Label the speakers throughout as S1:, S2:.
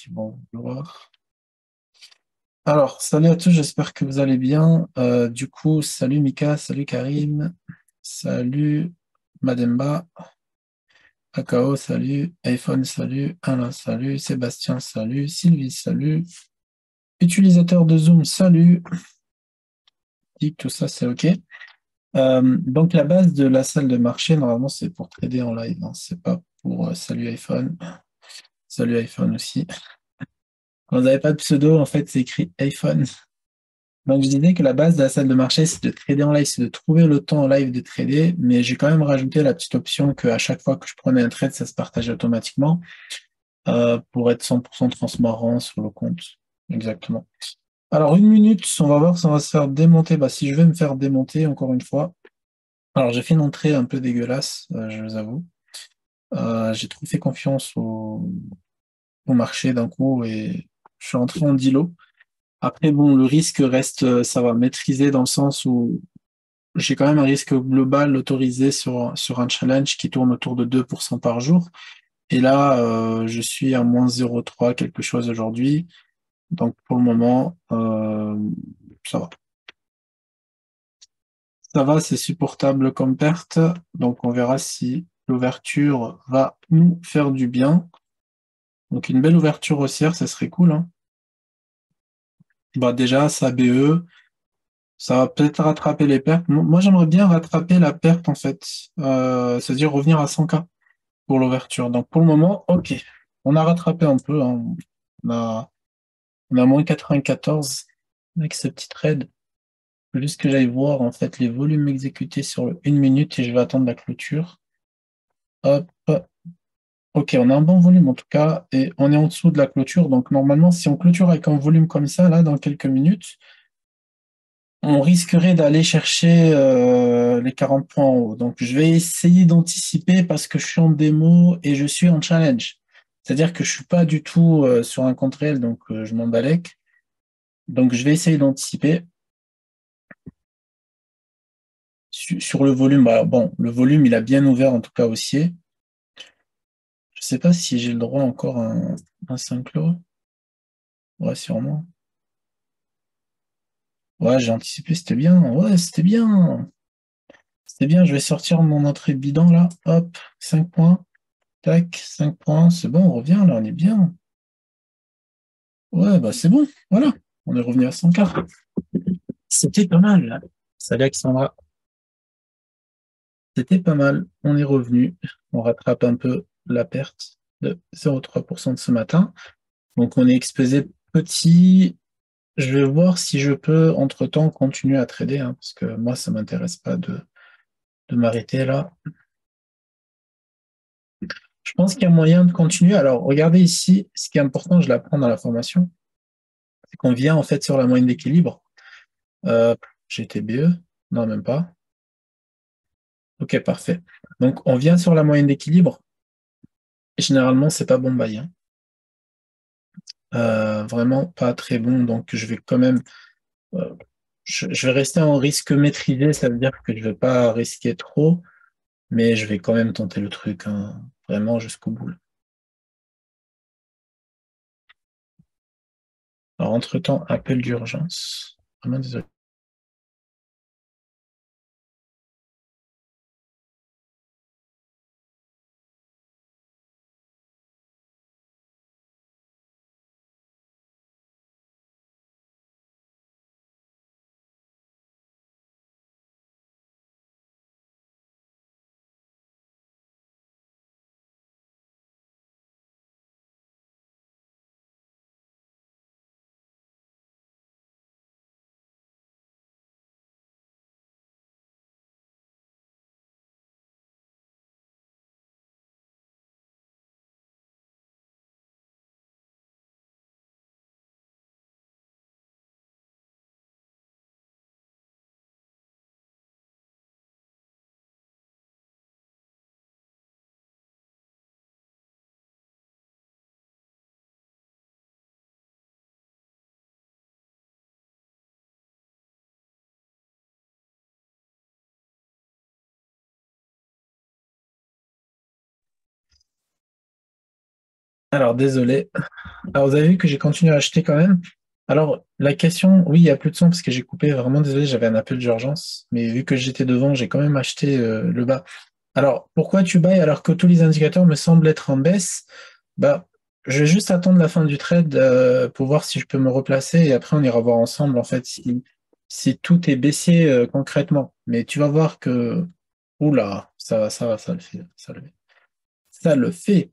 S1: qui vont vouloir. Alors, salut à tous, j'espère que vous allez bien. Du coup, salut Mika, salut Karim, salut Mademba, Akao, salut, iPhone, salut, Alain, salut, Sébastien, salut, Sylvie, salut, utilisateur de Zoom, salut, dit que tout ça c'est OK. Donc, la base de la salle de marché, normalement, c'est pour trader en live, hein. C'est pas pour salut iPhone aussi. Quand vous n'avez pas de pseudo, en fait, c'est écrit iPhone. Donc, je disais que la base de la salle de marché, c'est de trader en live, c'est de trouver le temps en live de trader, mais j'ai quand même rajouté la petite option qu'à chaque fois que je prenais un trade, ça se partage automatiquement pour être 100% transparent sur le compte. Exactement. Alors, une minute, on va voir si on va se faire démonter. Bah, si je vais me faire démonter, encore une fois. Alors, j'ai fait une entrée un peu dégueulasse, je vous avoue. J'ai trop fait confiance au marché d'un coup et je suis entré en dealo. Après, bon, le risque reste, ça va maîtriser dans le sens où j'ai quand même un risque global autorisé sur un challenge qui tourne autour de 2% par jour. Et là, je suis à moins 0,3 quelque chose aujourd'hui. Donc pour le moment, ça va. Ça va, c'est supportable comme perte. Donc on verra si l'ouverture va nous faire du bien. Donc une belle ouverture haussière, ça serait cool, hein. Bah déjà, ça BE, ça va peut-être rattraper les pertes. Moi, j'aimerais bien rattraper la perte, en fait. C'est-à-dire revenir à 100K pour l'ouverture. Donc pour le moment, ok. On a rattrapé un peu, hein. On a, on a moins 94 avec ce petit trade. Faut juste que j'aille voir en fait les volumes exécutés sur le 1 minute et je vais attendre la clôture. Hop. Ok, on a un bon volume en tout cas et on est en dessous de la clôture. Donc normalement, si on clôture avec un volume comme ça, là, dans quelques minutes, on risquerait d'aller chercher les 40 points en haut. Donc, je vais essayer d'anticiper parce que je suis en démo et je suis en challenge. C'est-à-dire que je suis pas du tout sur un compte réel, donc je m'en balèque. Donc, je vais essayer d'anticiper sur le volume. Bah, bon, le volume, il a bien ouvert en tout cas haussier. Je sais pas si j'ai le droit encore à un 5 lots. Ouais, sûrement. Ouais, j'ai anticipé, c'était bien. Ouais, c'était bien. C'était bien, je vais sortir mon entrée bidon là. Hop, 5 points. Tac, 5 points, c'est bon, on revient là, on est bien. Ouais, bah c'est bon, voilà. On est revenu à 104. C'était pas mal, là. Salut Alexandra. C'était pas mal. On est revenu. On rattrape un peu la perte de 0,3% de ce matin. Donc on est exposé petit. Je vais voir si je peux, entre-temps, continuer à trader, hein, parce que moi, ça m'intéresse pas de m'arrêter là. Je pense qu'il y a moyen de continuer. Alors, regardez ici, ce qui est important, je l'apprends dans la formation, c'est qu'on vient en fait sur la moyenne d'équilibre. GTBE, non, même pas. Ok, parfait. Donc, on vient sur la moyenne d'équilibre. Généralement, c'est pas bon bail, hein. Vraiment pas très bon. Donc, je vais quand même, euh, je vais rester en risque maîtrisé. Ça veut dire que je vais pas risquer trop, mais je vais quand même tenter le truc, hein, vraiment jusqu'au bout. Alors, entre-temps, appel d'urgence. Vraiment désolé. Alors, désolé. Alors, vous avez vu que j'ai continué à acheter quand même. Alors, la question, oui, il y a plus de son parce que j'ai coupé. Vraiment désolé, j'avais un appel d'urgence. Mais vu que j'étais devant, j'ai quand même acheté le bas. Alors, pourquoi tu buy alors que tous les indicateurs me semblent être en baisse? Bah, je vais juste attendre la fin du trade pour voir si je peux me replacer et après on ira voir ensemble en fait si tout est baissier concrètement. Mais tu vas voir que, oula, ça le fait, ça le fait.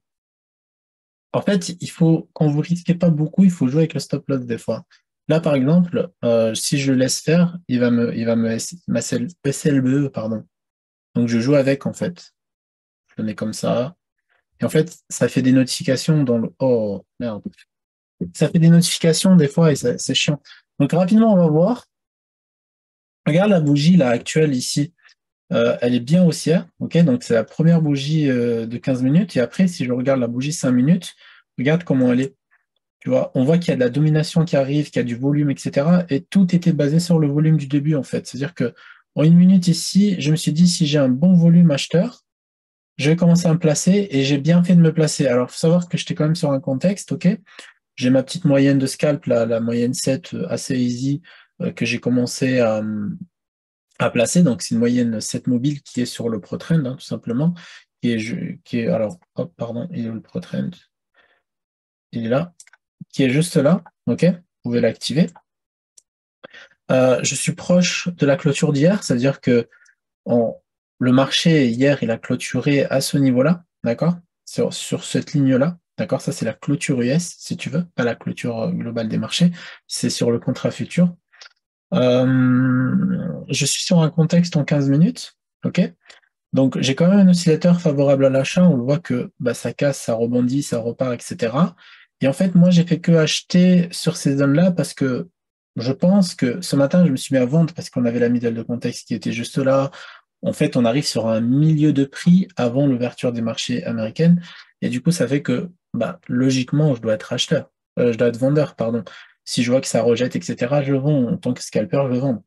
S1: En fait, il faut, quand vous risquez pas beaucoup, il faut jouer avec le stop loss des fois. Là, par exemple, si je laisse faire, ma SLBE, pardon. Donc je joue avec en fait. Je le mets comme ça. Et en fait, ça fait des notifications dans le. Oh merde. Ça fait des notifications des fois et c'est chiant. Donc rapidement, on va voir. Regarde la bougie là actuelle ici. Elle est bien haussière. Ok, donc c'est la première bougie de 15 minutes. Et après, si je regarde la bougie 5 minutes, regarde comment elle est. Tu vois, on voit qu'il y a de la domination qui arrive, qu'il y a du volume, etc. Et tout était basé sur le volume du début, en fait. C'est-à-dire que en une minute ici, je me suis dit, si j'ai un bon volume acheteur, je vais commencer à me placer et j'ai bien fait de me placer. Alors, il faut savoir que j'étais quand même sur un contexte, ok? J'ai ma petite moyenne de scalp, la moyenne 7 assez easy, que j'ai commencé à placer. Donc, c'est une moyenne 7 mobile qui est sur le ProTrend, hein, tout simplement. Alors, hop, pardon, il est où le ProTrend? Il est là, qui est juste là, ok? Vous pouvez l'activer. Je suis proche de la clôture d'hier, c'est-à-dire que le marché hier, il a clôturé à ce niveau-là, d'accord? Sur cette ligne-là, d'accord? Ça, c'est la clôture US, si tu veux, pas la clôture globale des marchés, c'est sur le contrat futur. Je suis sur un contexte en 15 minutes, ok? Donc, j'ai quand même un oscillateur favorable à l'achat. On le voit que bah, ça casse, ça rebondit, ça repart, etc. Et en fait, moi, j'ai fait que acheter sur ces zones-là parce que je pense que ce matin, je me suis mis à vendre parce qu'on avait la middle de contexte qui était juste là. En fait, on arrive sur un milieu de prix avant l'ouverture des marchés américaines. Et du coup, ça fait que, bah, logiquement, je dois être acheteur. Je dois être vendeur, pardon. Si je vois que ça rejette, etc., je vends. En tant que scalper, je vends.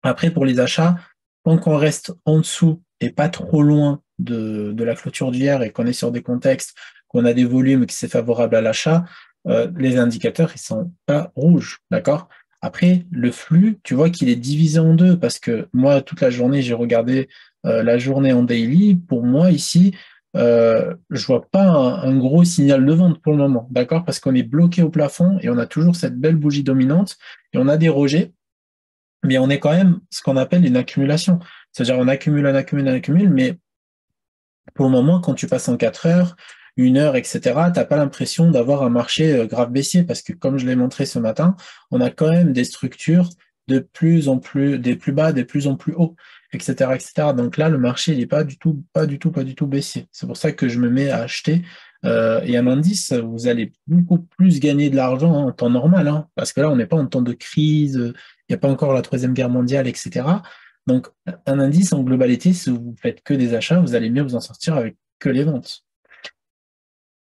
S1: Après, pour les achats, tant qu'on reste en dessous et pas trop loin de la clôture d'hier et qu'on est sur des contextes, qu'on a des volumes et que c'est favorable à l'achat, les indicateurs, ils sont pas rouges, d'accord? Après, le flux, tu vois qu'il est divisé en deux parce que moi, toute la journée, j'ai regardé la journée en daily. Pour moi, ici, je vois pas un gros signal de vente pour le moment, d'accord? Parce qu'on est bloqué au plafond et on a toujours cette belle bougie dominante et on a des rejets mais on est quand même ce qu'on appelle une accumulation. C'est-à-dire on accumule, mais pour le moment, quand tu passes en 4 heures, 1 heure, etc., tu n'as pas l'impression d'avoir un marché grave baissier, parce que comme je l'ai montré ce matin, on a quand même des structures de plus en plus, des plus bas, des plus en plus hauts, etc., etc. Donc là, le marché, il n'est pas du tout baissier. C'est pour ça que je me mets à acheter. Et un indice, vous allez beaucoup plus gagner de l'argent en temps normal, hein, parce que là, on n'est pas en temps de crise, il n'y a pas encore la Troisième Guerre mondiale, etc. Donc, un indice en globalité, si vous faites que des achats, vous allez mieux vous en sortir avec que les ventes.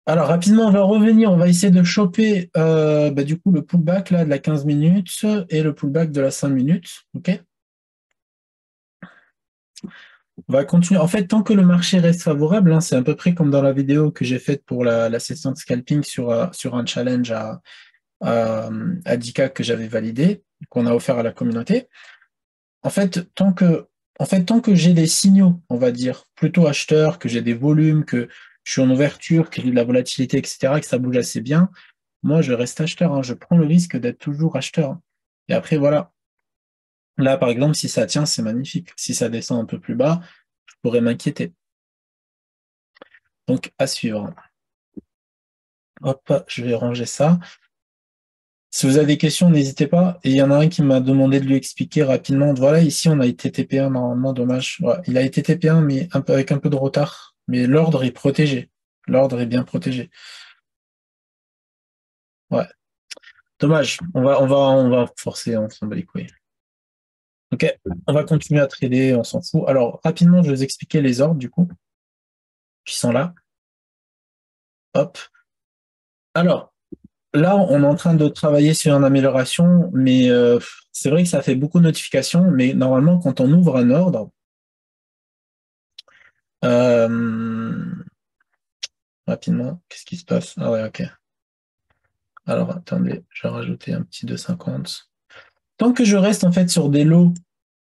S1: Alors, rapidement, on va revenir, on va essayer de choper bah, du coup le pullback là, de la 15 minutes et le pullback de la 5 minutes. OK? On va continuer. En fait, tant que le marché reste favorable, hein, c'est à peu près comme dans la vidéo que j'ai faite pour la session de scalping sur un challenge à 10K que j'avais validé, qu'on a offert à la communauté. En fait, tant que j'ai des signaux, on va dire, plutôt acheteurs, que j'ai des volumes, que je suis en ouverture, que j'ai de la volatilité, etc., que ça bouge assez bien, moi, je reste acheteur, hein. Je prends le risque d'être toujours acheteur. Et après, voilà. Là, par exemple, si ça tient, c'est magnifique. Si ça descend un peu plus bas, je pourrais m'inquiéter. Donc, à suivre. Hop, je vais ranger ça. Si vous avez des questions, n'hésitez pas. Et il y en a un qui m'a demandé de lui expliquer rapidement. Voilà, ici, on a été TP1 normalement, dommage. Ouais, il a été TP1, mais avec un peu de retard. Mais l'ordre est protégé. L'ordre est bien protégé. Ouais. Dommage. On va forcer, on s'en bat les couilles. Ok, on va continuer à trader, on s'en fout. Alors, rapidement, je vais vous expliquer les ordres, du coup, qui sont là. Hop. Alors, là, on est en train de travailler sur une amélioration, mais c'est vrai que ça fait beaucoup de notifications, mais normalement, quand on ouvre un ordre, Euh, rapidement. Qu'est-ce qui se passe? Ah ouais, ok. Alors, attendez, je vais rajouter un petit 2,50. Tant que je reste en fait sur des lots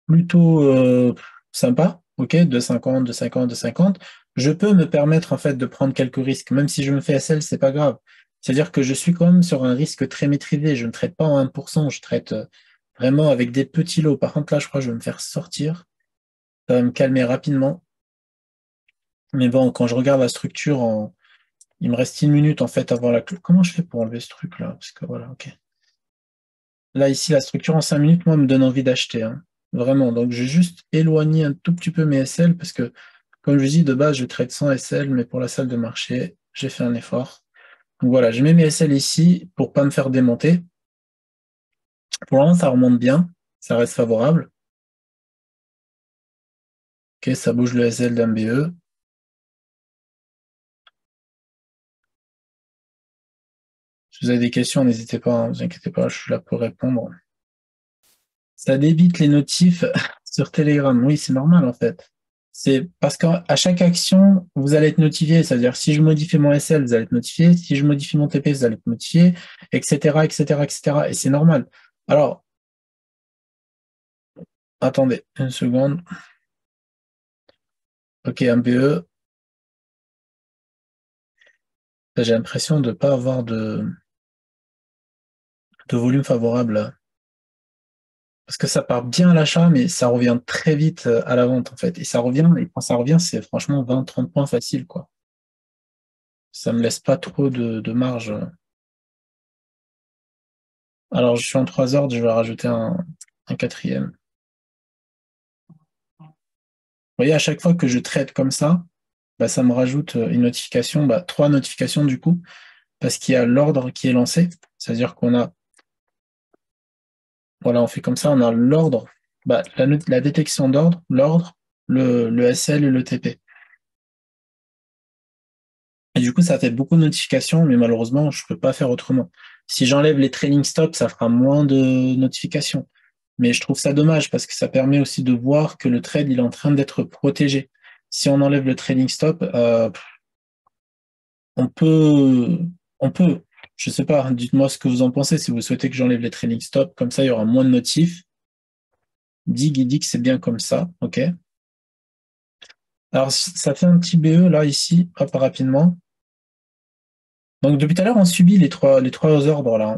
S1: plutôt sympas, ok, 2,50, 2,50, 2,50, je peux me permettre en fait de prendre quelques risques. Même si je me fais SL, c'est pas grave. C'est-à-dire que je suis quand même sur un risque très maîtrisé. Je ne traite pas en 1%, je traite vraiment avec des petits lots. Par contre, là, je crois que je vais me faire sortir. Ça va me calmer rapidement. Mais bon, quand je regarde la structure, il me reste 1 minute en fait avant la clôture. Comment je fais pour enlever ce truc-là? Parce que voilà, ok. Là, ici, la structure en 5 minutes, moi, me donne envie d'acheter, hein. Vraiment. Donc, je vais juste éloigner un tout petit peu mes SL parce que, comme je dis, de base, je traite sans SL, mais pour la salle de marché, j'ai fait un effort. Donc voilà, je mets mes SL ici pour pas me faire démonter. Pour le moment, ça remonte bien, ça reste favorable. Ok, ça bouge le SL d'un BE. Si vous avez des questions, n'hésitez pas, hein, ne vous inquiétez pas, je suis là pour répondre. Ça débite les notifs sur Telegram. Oui, c'est normal en fait. C'est parce qu'à chaque action, vous allez être notifié. C'est-à-dire, si je modifie mon SL, vous allez être notifié. Si je modifie mon TP, vous allez être notifié, etc., etc., etc. Et c'est normal. Alors, attendez une seconde. Ok, un BE. J'ai l'impression de ne pas avoir de volume favorable là. Parce que ça part bien à l'achat, mais ça revient très vite à la vente, en fait. Et quand ça revient, c'est franchement 20-30 points facile, quoi. Ça me laisse pas trop de marge. Alors, je suis en 3 ordres, je vais rajouter un quatrième. Vous voyez, à chaque fois que je traite comme ça, bah, ça me rajoute une notification, 3 notifications du coup, parce qu'il y a l'ordre qui est lancé. C'est-à-dire qu'on a, voilà, on fait comme ça, on a l'ordre, la détection d'ordre, l'ordre, le SL et le TP. Et du coup, ça fait beaucoup de notifications, mais malheureusement, je ne peux pas faire autrement. Si j'enlève les trailing stops, ça fera moins de notifications. Mais je trouve ça dommage parce que ça permet aussi de voir que le trade il est en train d'être protégé. Si on enlève le trailing stop, on peut, on peut. Je sais pas, dites-moi ce que vous en pensez. Si vous souhaitez que j'enlève les trailing stops, comme ça, il y aura moins de notifs. Dig, il dit que c'est bien comme ça. OK. Alors, ça fait un petit BE là, ici, hop, rapidement. Donc, depuis tout à l'heure, on subit les trois ordres là.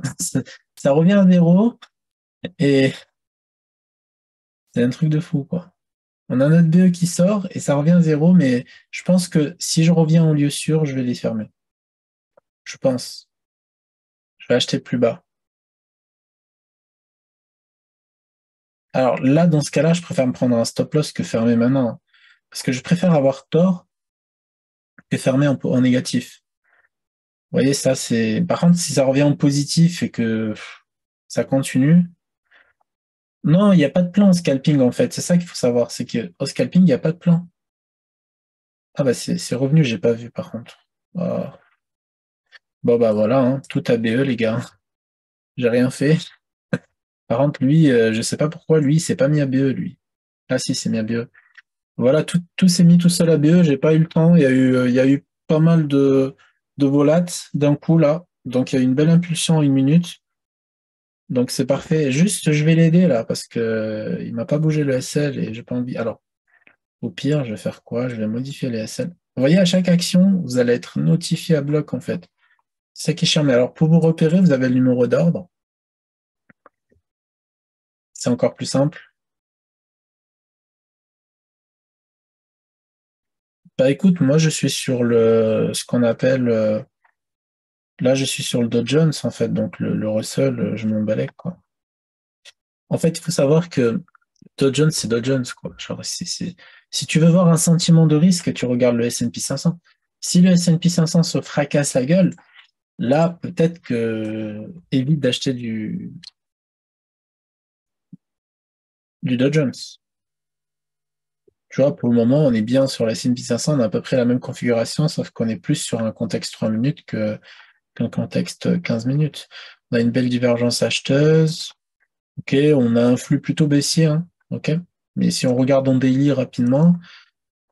S1: Ça revient à 0 et c'est un truc de fou, quoi. On a notre BE qui sort et ça revient à 0, mais je pense que si je reviens en lieu sûr, je vais les fermer. Je pense. Je vais acheter plus bas. Alors là, dans ce cas-là, je préfère me prendre un stop loss que fermer maintenant. Parce que je préfère avoir tort que fermer en négatif. Vous voyez, ça, c'est. Par contre, si ça revient en positif et que ça continue. Non, il n'y a pas de plan au scalping, en fait. C'est ça qu'il faut savoir. C'est qu'au scalping, il n'y a pas de plan. Ah bah c'est revenu, j'ai pas vu par contre. Ah. Bon bah voilà, hein, tout a BE les gars. J'ai rien fait. Par contre, lui, je sais pas pourquoi, lui, il s'est pas mis à BE, lui. Ah si, il s'est mis à BE. Voilà, tout s'est mis tout seul à BE, j'ai pas eu le temps. Il y a eu pas mal de volates d'un coup là. Donc il y a eu une belle impulsion en 1 minute. Donc c'est parfait. Juste, je vais l'aider là, parce que il m'a pas bougé le SL et j'ai pas envie. Alors, au pire, je vais faire quoi? Je vais modifier les SL. Vous voyez, à chaque action, vous allez être notifié à bloc en fait. C'est ça qui est chiant. Mais alors, pour vous repérer, vous avez le numéro d'ordre. C'est encore plus simple. Bah écoute, moi je suis sur ce qu'on appelle, là je suis sur le Dow Jones en fait, donc le Russell, je m'en balais quoi. En fait, il faut savoir que Dow Jones c'est Dow Jones quoi. Genre, si tu veux voir un sentiment de risque, tu regardes le S&P 500. Si le S&P 500 se fracasse la gueule, là peut-être que évite d'acheter du Dow Jones. Tu vois, pour le moment, on est bien sur le S&P 500, on a à peu près la même configuration, sauf qu'on est plus sur un contexte 3 minutes qu'un contexte 15 minutes. On a une belle divergence acheteuse. OK, on a un flux plutôt baissier. Hein, OK. Mais si on regarde en daily rapidement,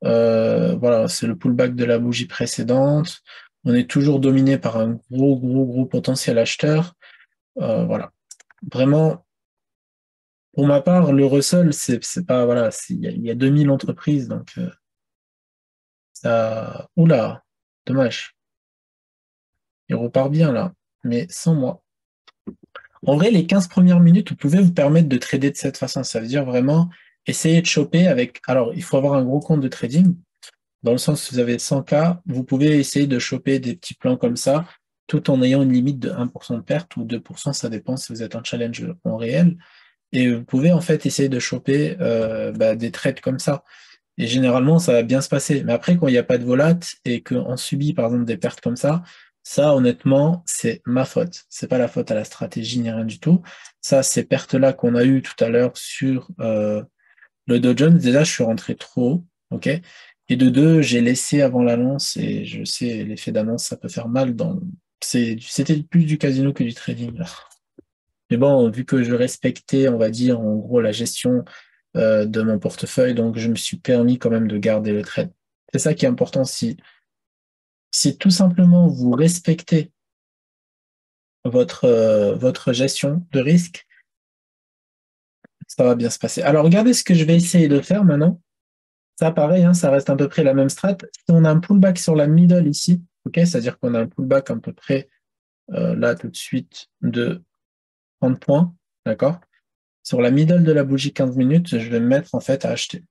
S1: voilà, c'est le pullback de la bougie précédente. On est toujours dominé par un gros potentiel acheteur. Voilà. Vraiment, pour ma part, le Russell, c'est pas, voilà, il y a 2000 entreprises, donc ça. Oula, dommage. Il repart bien là, mais sans moi. En vrai, les 15 premières minutes, vous pouvez vous permettre de trader de cette façon. Ça veut dire vraiment essayer de choper avec. Alors, il faut avoir un gros compte de trading. Dans le sens où vous avez 100K, vous pouvez essayer de choper des petits plans comme ça, tout en ayant une limite de 1% de perte ou 2%, ça dépend si vous êtes en challenge en réel. Et vous pouvez en fait essayer de choper des trades comme ça. Et généralement, ça va bien se passer. Mais après, quand il n'y a pas de volat et qu'on subit par exemple des pertes comme ça honnêtement, c'est ma faute. C'est pas la faute à la stratégie ni rien du tout. Ça, ces pertes-là qu'on a eues tout à l'heure sur le Dow Jones, déjà, je suis rentré trop haut, ok? Et de deux, j'ai laissé avant l'annonce et je sais, l'effet d'annonce, ça peut faire mal dans. C'était plus du casino que du trading, là. Mais bon, vu que je respectais, on va dire, en gros, la gestion de mon portefeuille, donc je me suis permis quand même de garder le trade. C'est ça qui est important. Si tout simplement vous respectez votre gestion de risque, ça va bien se passer. Alors, regardez ce que je vais essayer de faire maintenant. Ça, pareil, hein, ça reste à peu près la même strat. Si on a un pullback sur la middle ici, ok, c'est-à-dire qu'on a un pullback à peu près là tout de suite de 30 points, d'accord? Sur la middle de la bougie 15 minutes, je vais me mettre en fait à acheter.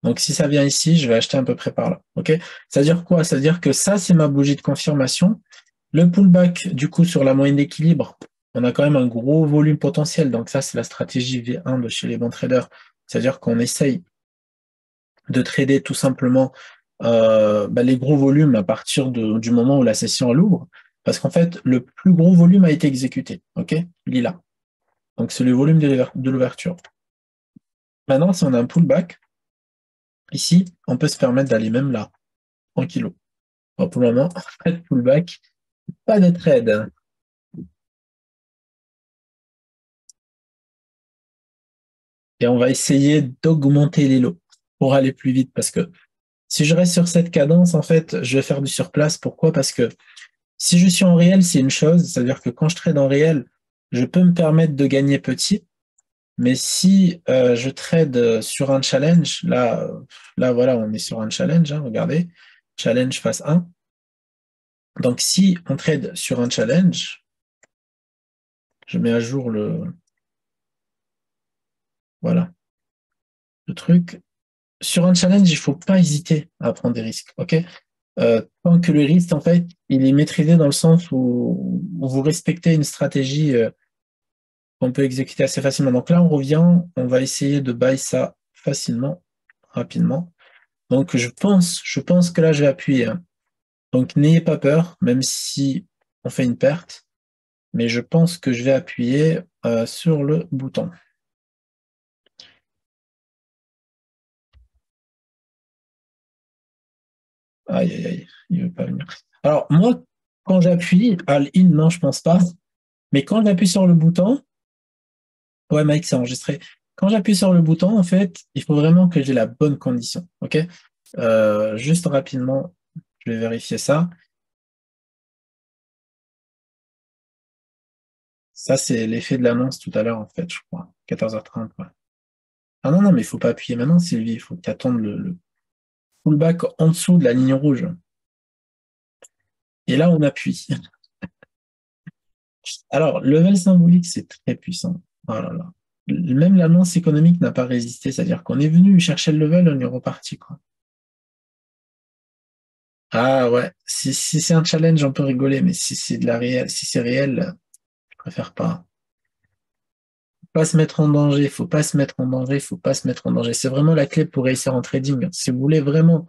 S1: Donc si ça vient ici, je vais acheter à peu près par là, ok? C'est-à-dire quoi? C'est-à-dire que ça, c'est ma bougie de confirmation. Le pullback, du coup, sur la moyenne d'équilibre, on a quand même un gros volume potentiel. Donc ça, c'est la stratégie V1 de chez les bons traders. C'est-à-dire qu'on essaye de trader tout simplement les gros volumes à partir du moment où la session l'ouvre, parce qu'en fait, le plus gros volume a été exécuté. OK? Il est là. Donc, c'est le volume de l'ouverture. Maintenant, si on a un pullback, ici, on peut se permettre d'aller même là, tranquillou. Bon, pour le moment, pas de pullback, pas de trade. Et on va essayer d'augmenter les lots pour aller plus vite, parce que si je reste sur cette cadence, en fait, je vais faire du surplace. Pourquoi? Parce que si je suis en réel, c'est une chose, c'est-à-dire que quand je trade en réel, je peux me permettre de gagner petit, mais si je trade sur un challenge, là voilà, on est sur un challenge, hein, regardez, challenge phase 1. Donc si on trade sur un challenge, je mets à jour voilà, le truc. Sur un challenge, il ne faut pas hésiter à prendre des risques, ok? Tant que le risque, en fait, il est maîtrisé dans le sens où vous respectez une stratégie qu'on peut exécuter assez facilement. Donc là, on revient, on va essayer de buy ça facilement, rapidement. Donc je pense que là, je vais appuyer, hein. Donc n'ayez pas peur, même si on fait une perte, mais je pense que je vais appuyer sur le bouton. Aïe, aïe, aïe, il ne veut pas venir. Alors moi, quand j'appuie, all-in, non, je pense pas, mais quand j'appuie sur le bouton, ouais, Mike, c'est enregistré. Quand j'appuie sur le bouton, en fait, il faut vraiment que j'ai la bonne condition. OK? Juste rapidement, je vais vérifier ça. Ça, c'est l'effet de l'annonce tout à l'heure, en fait, je crois. 14h30. Ouais. Ah non, non, mais il ne faut pas appuyer maintenant, Sylvie. Il faut qu'attendre le pullback en dessous de la ligne rouge. Et là, on appuie. Alors, level symbolique, c'est très puissant. Oh là là. Même l'annonce économique n'a pas résisté. C'est-à-dire qu'on est venu chercher le level, on est reparti, quoi. Ah ouais, si c'est un challenge, on peut rigoler, mais si c'est de la réelle, si c'est réel, je préfère pas. Faut pas se mettre en danger, faut pas se mettre en danger, faut pas se mettre en danger. C'est vraiment la clé pour réussir en trading. Si vous voulez vraiment,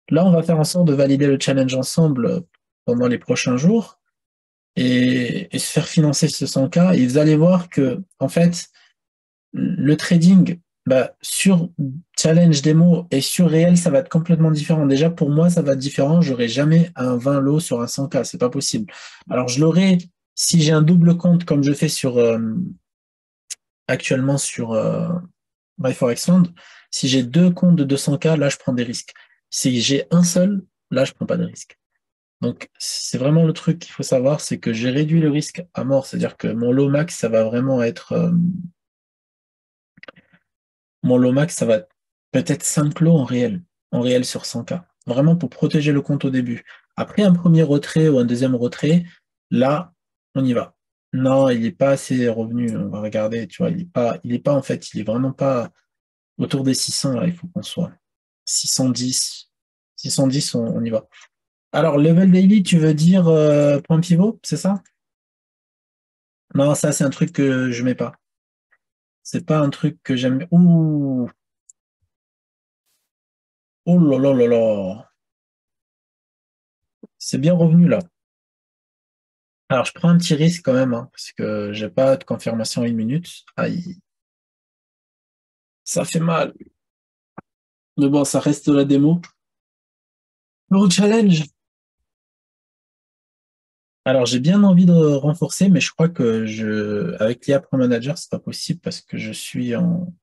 S1: là, on va faire en sorte de valider le challenge ensemble pendant les prochains jours et se faire financer ce 100K. Et vous allez voir que, en fait, le trading, sur challenge démo et sur réel, ça va être complètement différent. Déjà, pour moi, ça va être différent. J'aurai jamais un 20 lot sur un 100K. C'est pas possible. Alors, je l'aurai si j'ai un double compte comme je fais actuellement sur MyForexLand. Si j'ai deux comptes de 200K, là, je prends des risques. Si j'ai un seul, Là, je prends pas de risque. Donc, c'est vraiment le truc qu'il faut savoir, c'est que j'ai réduit le risque à mort. C'est-à-dire que mon low max, ça va vraiment être... mon low max, ça va être peut-être 5 lots en réel sur 100K. Vraiment pour protéger le compte au début. Après un premier retrait ou un deuxième retrait, là, on y va. Non, il n'est pas assez revenu. On va regarder, tu vois, il est pas en fait, il est vraiment pas autour des 600, là, il faut qu'on soit. 610, 610, on y va. Alors, level daily, tu veux dire point pivot, c'est ça? Non, ça, c'est un truc que je mets pas. C'est pas un truc que j'aime. Ouh, oh là là là là. C'est bien revenu là. Alors, je prends un petit risque quand même, hein, parce que j'ai pas de confirmation à 1 minute. Aïe, ça fait mal. Mais bon, ça reste la démo. Le challenge. Alors, j'ai bien envie de renforcer, mais je crois que avec l'IA Pro Manager, c'est pas possible parce que je suis en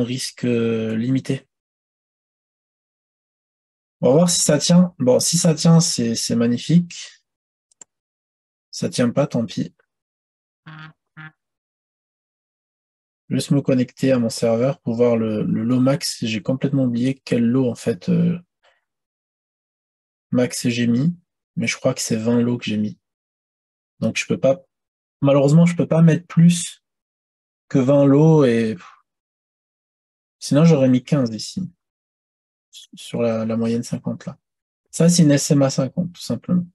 S1: risque limité. On va voir si ça tient. Bon, si ça tient, c'est magnifique. Ça tient pas, tant pis. Juste me connecter à mon serveur pour voir le lot max. J'ai complètement oublié quel lot en fait max j'ai mis, mais je crois que c'est 20 lots que j'ai mis. Donc je peux pas, malheureusement, je peux pas mettre plus que 20 lots et sinon j'aurais mis 15 ici, sur la moyenne 50 là. Ça, c'est une SMA 50, tout simplement.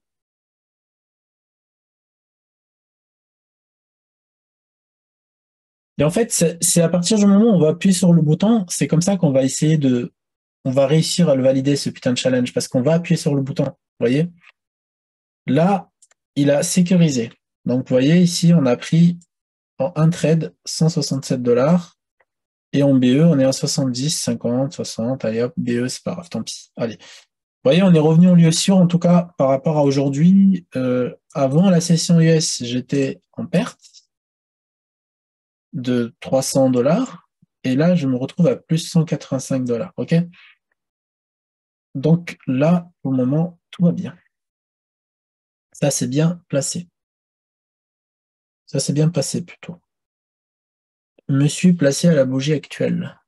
S1: Et en fait, c'est à partir du moment où on va appuyer sur le bouton, c'est comme ça qu'on va essayer on va réussir à le valider, ce putain de challenge, parce qu'on va appuyer sur le bouton. Vous voyez? Là, il a sécurisé. Donc, vous voyez, ici, on a pris en un trade 167 dollars. Et en BE, on est à 70, 50, 60. Allez hop, BE, c'est pas grave, tant pis. Allez. Vous voyez, on est revenu en lieu sûr, en tout cas, par rapport à aujourd'hui. Avant la session US, j'étais en perte de 300 dollars. Et là, je me retrouve à plus 185 dollars. OK? Donc là, pour le moment, tout va bien. Ça, c'est bien placé. Ça, c'est bien passé plutôt. Me suis placé à la bougie actuelle.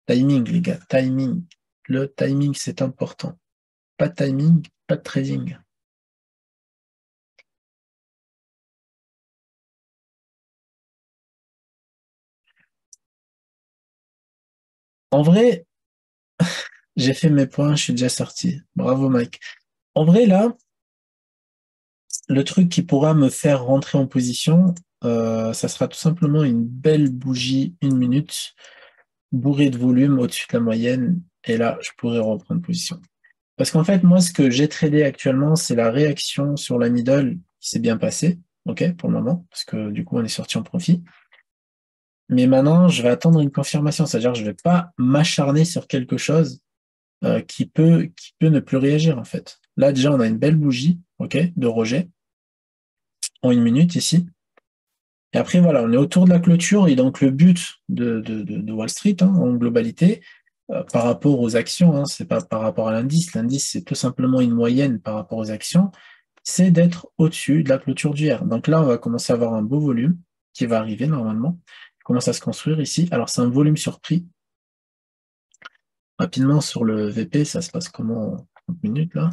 S1: Timing, les gars, timing. Le timing, c'est important. Pas de timing, pas de trading. En vrai, j'ai fait mes points, je suis déjà sorti. Bravo, Mike. En vrai, là, le truc qui pourra me faire rentrer en position, ça sera tout simplement une belle bougie 1 minute, bourrée de volume au-dessus de la moyenne. Et là, je pourrais reprendre position. Parce qu'en fait, moi, ce que j'ai tradé actuellement, c'est la réaction sur la middle qui s'est bien passée, ok, pour le moment, parce que du coup, on est sorti en profit. Mais maintenant, je vais attendre une confirmation, c'est-à-dire que je ne vais pas m'acharner sur quelque chose qui peut ne plus réagir, en fait. Là, déjà, on a une belle bougie, ok, de rejet en 1 minute ici. Et après, voilà, on est autour de la clôture et donc le but de Wall Street, hein, en globalité, par rapport aux actions, hein, c'est pas par rapport à l'indice. L'indice, c'est tout simplement une moyenne par rapport aux actions, c'est d'être au-dessus de la clôture du R. Donc là, on va commencer à avoir un beau volume qui va arriver normalement. Il commence à se construire ici. Alors, c'est un volume sur prix. Rapidement, sur le VP, ça se passe comment en 30 minutes là?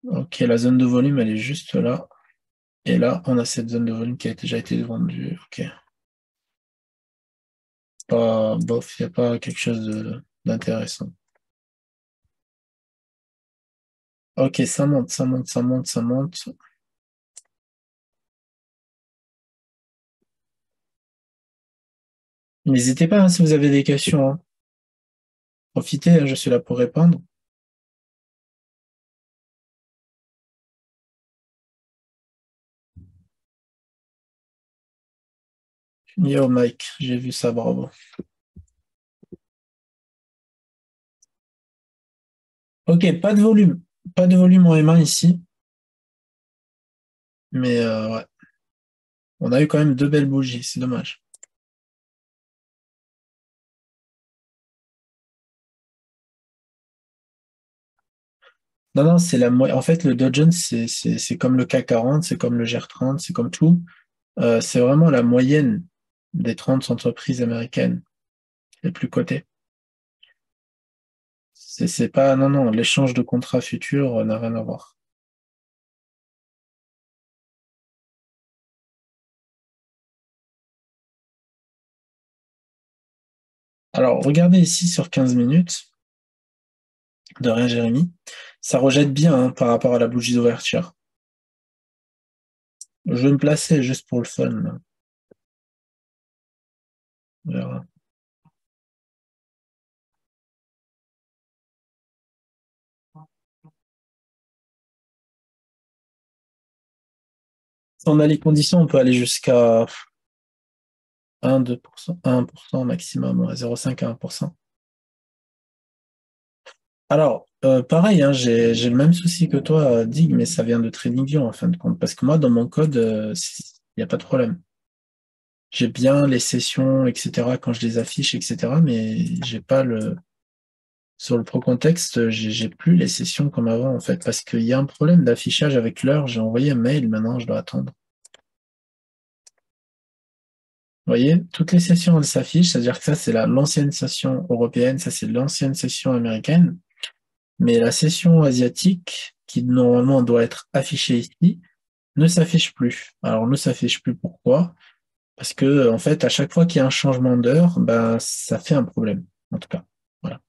S1: Ok, la zone de volume, elle est juste là. Et là, on a cette zone de volume qui a déjà été vendue. Ok. Pas, bof, il n'y a pas quelque chose d'intéressant. Ok, ça monte, ça monte, ça monte, ça monte. N'hésitez pas, hein, si vous avez des questions, hein. Profitez, hein, je suis là pour répondre. Yo, Mike, j'ai vu ça, bravo. Ok, pas de volume. Pas de volume en M1 ici. Mais ouais, on a eu quand même deux belles bougies, c'est dommage. Non, non, c'est en fait, le Dow Jones, c'est comme le CAC 40, c'est comme le GR30, c'est comme tout. C'est vraiment la moyenne des 30 entreprises américaines les plus cotées. C'est pas, non, non, l'échange de contrats futurs n'a rien à voir. Alors, regardez ici sur 15 minutes, de rien, Jérémy. Ça rejette bien hein, par rapport à la bougie d'ouverture. Je vais me placer juste pour le fun. Là. On verra. Si on a les conditions, on peut aller jusqu'à 1, 2%, 1% maximum, ouais, 0,5 à 1%. Alors, pareil, hein, j'ai le même souci que toi, Dig, mais ça vient de TradingView en fin de compte. Parce que moi, dans mon code, il n'y a pas de problème. J'ai bien les sessions, etc., quand je les affiche, etc., mais j'ai pas le. Sur le Pro Contexte, j'ai plus les sessions comme avant, en fait, parce qu'il y a un problème d'affichage avec l'heure. J'ai envoyé un mail, maintenant, je dois attendre. Vous voyez, toutes les sessions, elles s'affichent, c'est-à-dire que ça, c'est l'ancienne session européenne, ça, c'est l'ancienne session américaine. Mais la session asiatique, qui normalement doit être affichée ici, ne s'affiche plus. Alors, ne s'affiche plus pourquoi? Parce que, en fait, à chaque fois qu'il y a un changement d'heure, ben, ça fait un problème. En tout cas, voilà.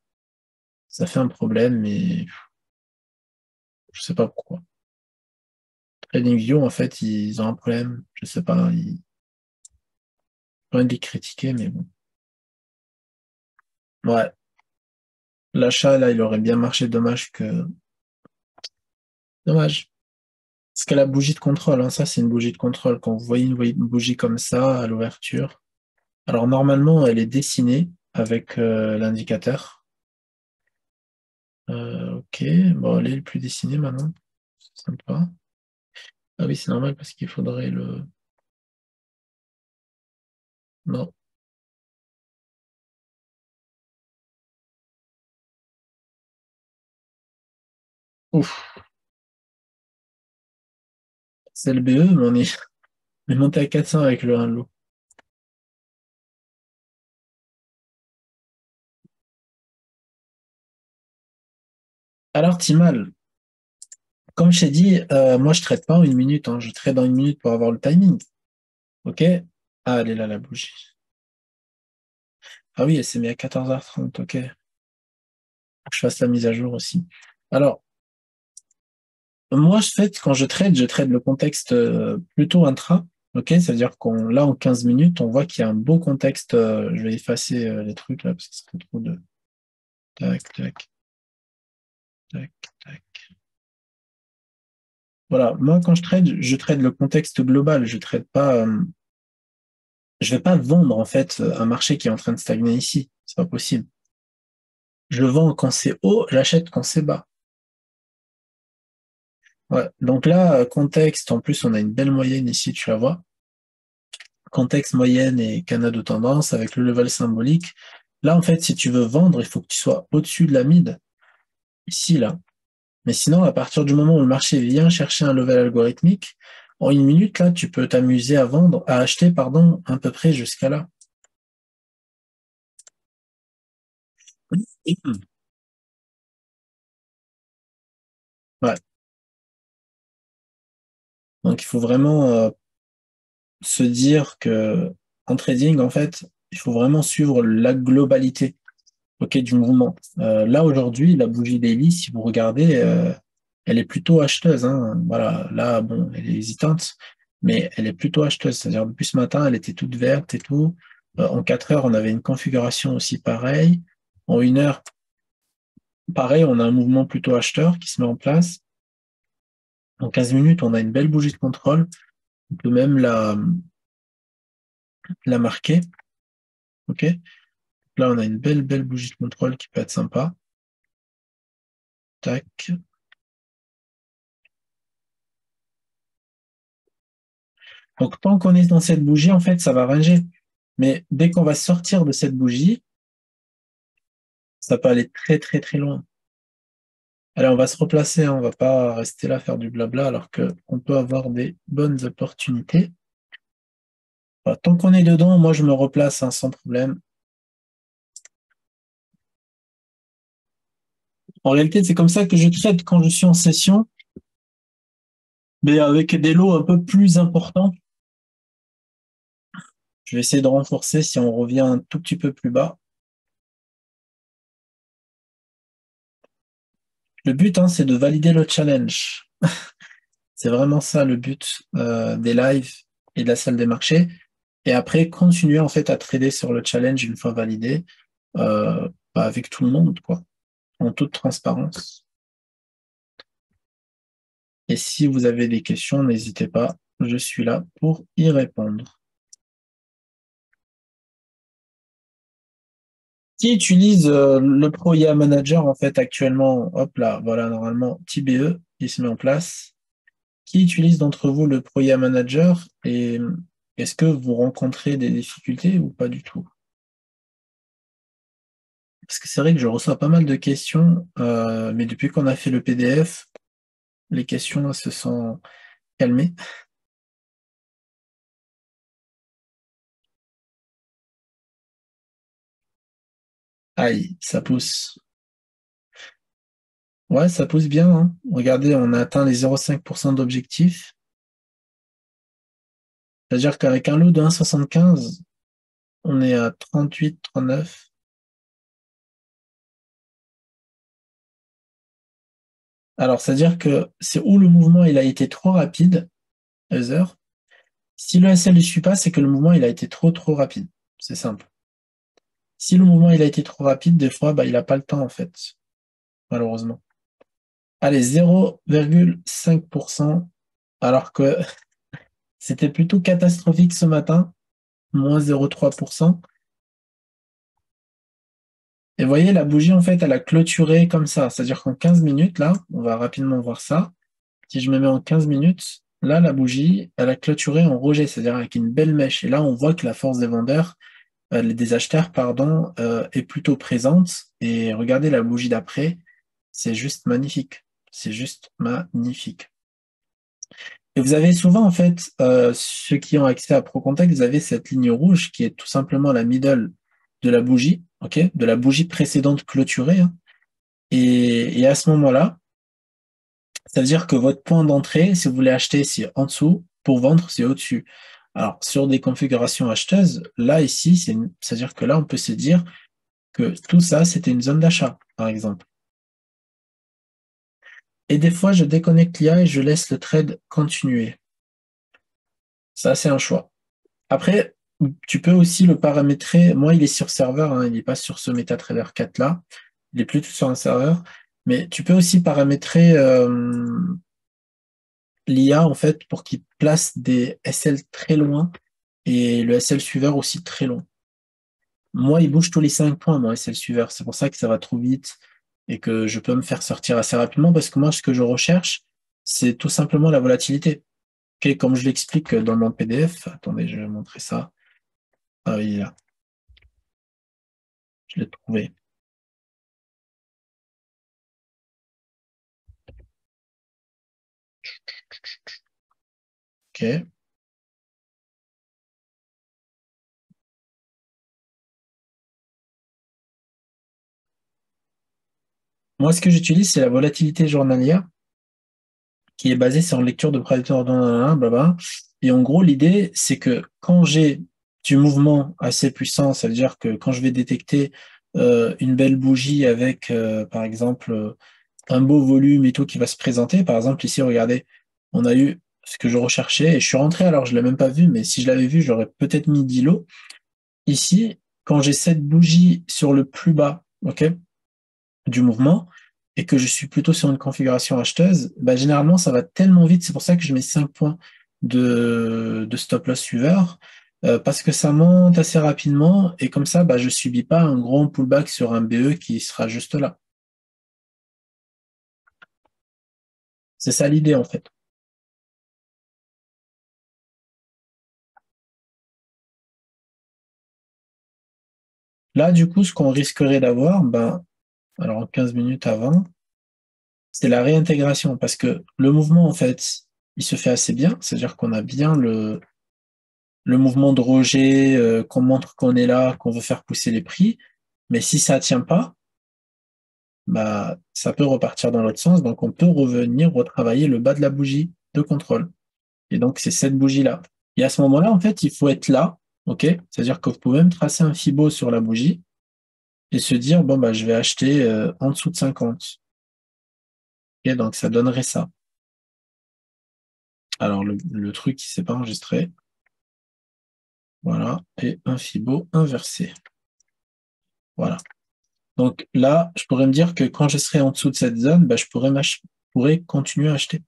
S1: Ça fait un problème, mais je sais pas pourquoi. TradingView, en fait, ils ont un problème. Je sais pas, ils ont envie de les critiquer, mais bon. Ouais. L'achat, là, il aurait bien marché. Dommage que. Dommage. Parce que la bougie de contrôle, hein, ça, c'est une bougie de contrôle. Quand vous voyez une bougie comme ça à l'ouverture, alors normalement, elle est dessinée avec l'indicateur. Ok, bon, elle est plus dessinée maintenant. C'est sympa. Ah oui, c'est normal parce qu'il faudrait le. Non. Ouf, c'est le BE, mais on est monté à 400 avec le 1 lot. Alors, Timal, comme je t'ai dit, moi, je traite pas en 1 minute. Hein, je traite en 1 minute pour avoir le timing. Ok? Ah, elle est là, la bougie. Ah oui, elle s'est mise à 14h30. Ok. Faut que je fasse la mise à jour aussi. Alors, moi, quand je trade le contexte plutôt intra. Ok, c'est-à-dire qu'on là en 15 minutes, on voit qu'il y a un beau contexte. Je vais effacer les trucs là parce que ça fait trop de tac, tac, tac, tac. Voilà, moi quand je trade le contexte global. Je trade pas, je vais pas vendre en fait un marché qui est en train de stagner ici. C'est pas possible. Je vends quand c'est haut, j'achète quand c'est bas. Ouais. Donc là, contexte, en plus, on a une belle moyenne ici, tu la vois. Contexte moyenne et canal de tendance avec le level symbolique. Là, en fait, si tu veux vendre, il faut que tu sois au-dessus de la mid, ici, là. Mais sinon, à partir du moment où le marché vient chercher un level algorithmique, en 1 minute, là, tu peux t'amuser à vendre, à acheter, pardon, à peu près jusqu'à là. Ouais. Donc, il faut vraiment se dire que en trading, en fait, il faut vraiment suivre la globalité, ok, du mouvement. Là, aujourd'hui, la bougie daily, si vous regardez, elle est plutôt acheteuse. Hein. Voilà, là, bon, elle est hésitante, mais elle est plutôt acheteuse. C'est-à-dire, depuis ce matin, elle était toute verte et tout. En 4 heures, on avait une configuration aussi pareille. En 1 heure, pareil, on a un mouvement plutôt acheteur qui se met en place. En 15 minutes, on a une belle bougie de contrôle. On peut même la marquer. Ok. Là, on a une belle bougie de contrôle qui peut être sympa. Tac. Donc, tant qu'on est dans cette bougie, en fait, ça va ranger. Mais dès qu'on va sortir de cette bougie, ça peut aller très, très, très loin. Allez, on va se replacer, hein, on va pas rester là faire du blabla alors qu'on peut avoir des bonnes opportunités. Voilà, tant qu'on est dedans, moi je me replace hein, sans problème. En réalité, c'est comme ça que je traite quand je suis en session, mais avec des lots un peu plus importants. Je vais essayer de renforcer si on revient un tout petit peu plus bas. Le but, hein, c'est de valider le challenge. C'est vraiment ça le but des lives et de la salle des marchés. Et après, continuer en fait à trader sur le challenge une fois validé, avec tout le monde, quoi, en toute transparence. Et si vous avez des questions, n'hésitez pas, je suis là pour y répondre. Qui utilise le Pro IA Manager en fait actuellement? Hop là, voilà, normalement, TBE, il se met en place. Qui utilise d'entre vous le Pro IA Manager et est-ce que vous rencontrez des difficultés ou pas du tout? Parce que c'est vrai que je reçois pas mal de questions, mais depuis qu'on a fait le PDF, les questions se sont calmées. Aïe, ça pousse. Ouais, ça pousse bien, hein. Regardez, on a atteint les 0,5% d'objectif. C'est-à-dire qu'avec un lot de 1,75, on est à 38, 39. Alors, c'est-à-dire que c'est où le mouvement il a été trop rapide, Ether. Si le SL ne suit pas, c'est que le mouvement il a été trop rapide. C'est simple. Si le mouvement il a été trop rapide, des fois, bah, il n'a pas le temps en fait, malheureusement. Allez, 0,5%, alors que c'était plutôt catastrophique ce matin, moins 0,3%. Et vous voyez, la bougie, en fait, elle a clôturé comme ça. C'est-à-dire qu'en 15 minutes, là, on va rapidement voir ça. Si je me mets en 15 minutes, là, la bougie, elle a clôturé en rejet, c'est-à-dire avec une belle mèche. Et là, on voit que la force des vendeurs, des acheteurs, pardon, est plutôt présente. Et regardez la bougie d'après, c'est juste magnifique. C'est juste magnifique. Et vous avez souvent, en fait, ceux qui ont accès à ProContact, vous avez cette ligne rouge qui est tout simplement la middle de la bougie, ok, de la bougie précédente clôturée, hein. Et à ce moment-là, ça veut dire que votre point d'entrée, si vous voulez acheter, c'est en dessous, pour vendre, c'est au-dessus. Alors, sur des configurations acheteuses, là, ici, c'est-à-dire que là, on peut se dire que tout ça, c'était une zone d'achat, par exemple. Et des fois, je déconnecte l'IA et je laisse le trade continuer. Ça, c'est un choix. Après, tu peux aussi le paramétrer. Moi, il est sur serveur, hein, il n'est pas sur ce MetaTrader 4 là. Il est plutôt sur un serveur. Mais tu peux aussi paramétrer l'IA en fait pour qu'il place des SL très loin et le SL suiveur aussi très long. Moi, il bouge tous les 5 points, mon SL suiveur. C'est pour ça que ça va trop vite et que je peux me faire sortir assez rapidement parce que moi, ce que je recherche, c'est tout simplement la volatilité. Ok, comme je l'explique dans mon PDF. Attendez, je vais montrer ça. Ah oui, là, je l'ai trouvé. Ok. Moi, ce que j'utilise, c'est la volatilité journalière qui est basée sur une lecture de prédicteurs blabla. Et en gros, l'idée, c'est que quand j'ai du mouvement assez puissant, ça veut dire que quand je vais détecter une belle bougie avec, par exemple, un beau volume et tout qui va se présenter, par exemple, ici, regardez, on a eu ce que je recherchais et je suis rentré, alors je ne l'ai même pas vu, mais si je l'avais vu, j'aurais peut-être mis 10 lots. Ici, quand j'ai cette bougie sur le plus bas, ok, du mouvement et que je suis plutôt sur une configuration acheteuse, bah, généralement, ça va tellement vite. C'est pour ça que je mets 5 points de stop loss suiveur parce que ça monte assez rapidement et comme ça, bah, je ne subis pas un gros pullback sur un BE qui sera juste là. C'est ça l'idée en fait. Là, du coup, ce qu'on risquerait d'avoir, ben, alors 15 minutes avant, C'est la réintégration, parce que le mouvement, en fait, il se fait assez bien, c'est-à-dire qu'on a bien le mouvement de rejet, qu'on montre qu'on est là, qu'on veut faire pousser les prix, mais si ça tient pas, bah, ça peut repartir dans l'autre sens, donc on peut revenir retravailler le bas de la bougie de contrôle. Et donc, c'est cette bougie-là. Et à ce moment-là, en fait, il faut être là, ok? C'est-à-dire que vous pouvez même tracer un Fibo sur la bougie et se dire, bon, bah, je vais acheter en dessous de 50. Et donc, ça donnerait ça. Alors, le truc qui s'est pas enregistré. Voilà. Et un Fibo inversé. Voilà. Donc là, je pourrais me dire que quand je serai en dessous de cette zone, bah, je pourrais continuer à acheter.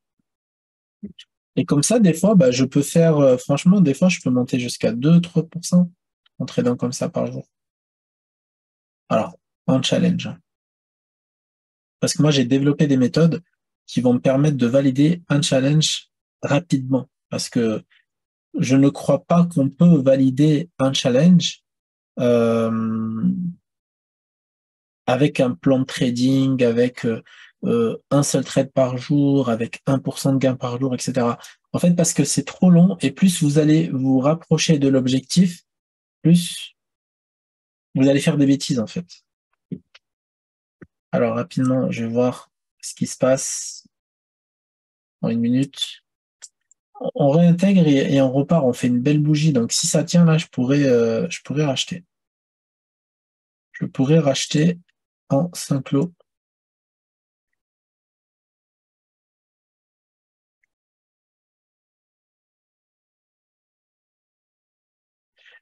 S1: Et comme ça, des fois, bah, je peux faire, franchement, des fois, je peux monter jusqu'à 2-3% en tradant comme ça par jour. Alors, en challenge. Parce que moi, j'ai développé des méthodes qui vont me permettre de valider un challenge rapidement. Parce que je ne crois pas qu'on peut valider un challenge avec un plan de trading, avec un seul trade par jour, avec 1% de gain par jour, etc. En fait, parce que c'est trop long et plus vous allez vous rapprocher de l'objectif, plus vous allez faire des bêtises, en fait. Alors, rapidement, je vais voir ce qui se passe en une minute. On réintègre et on repart, on fait une belle bougie. Donc, si ça tient, là, je pourrais racheter. Je pourrais racheter en 5 lots.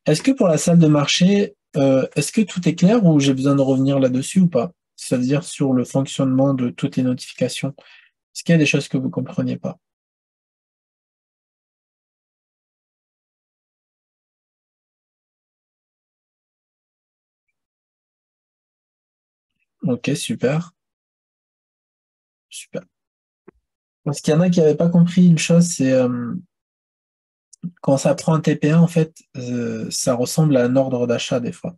S1: Est-ce que pour la salle de marché, est-ce que tout est clair ou j'ai besoin de revenir là-dessus ou pas? C'est-à-dire sur le fonctionnement de toutes les notifications. Est-ce qu'il y a des choses que vous ne compreniez pas? Ok, super. Super. Parce qu'il y en a qui n'avaient pas compris une chose, c'est quand ça prend un TP1, en fait, ça ressemble à un ordre d'achat des fois.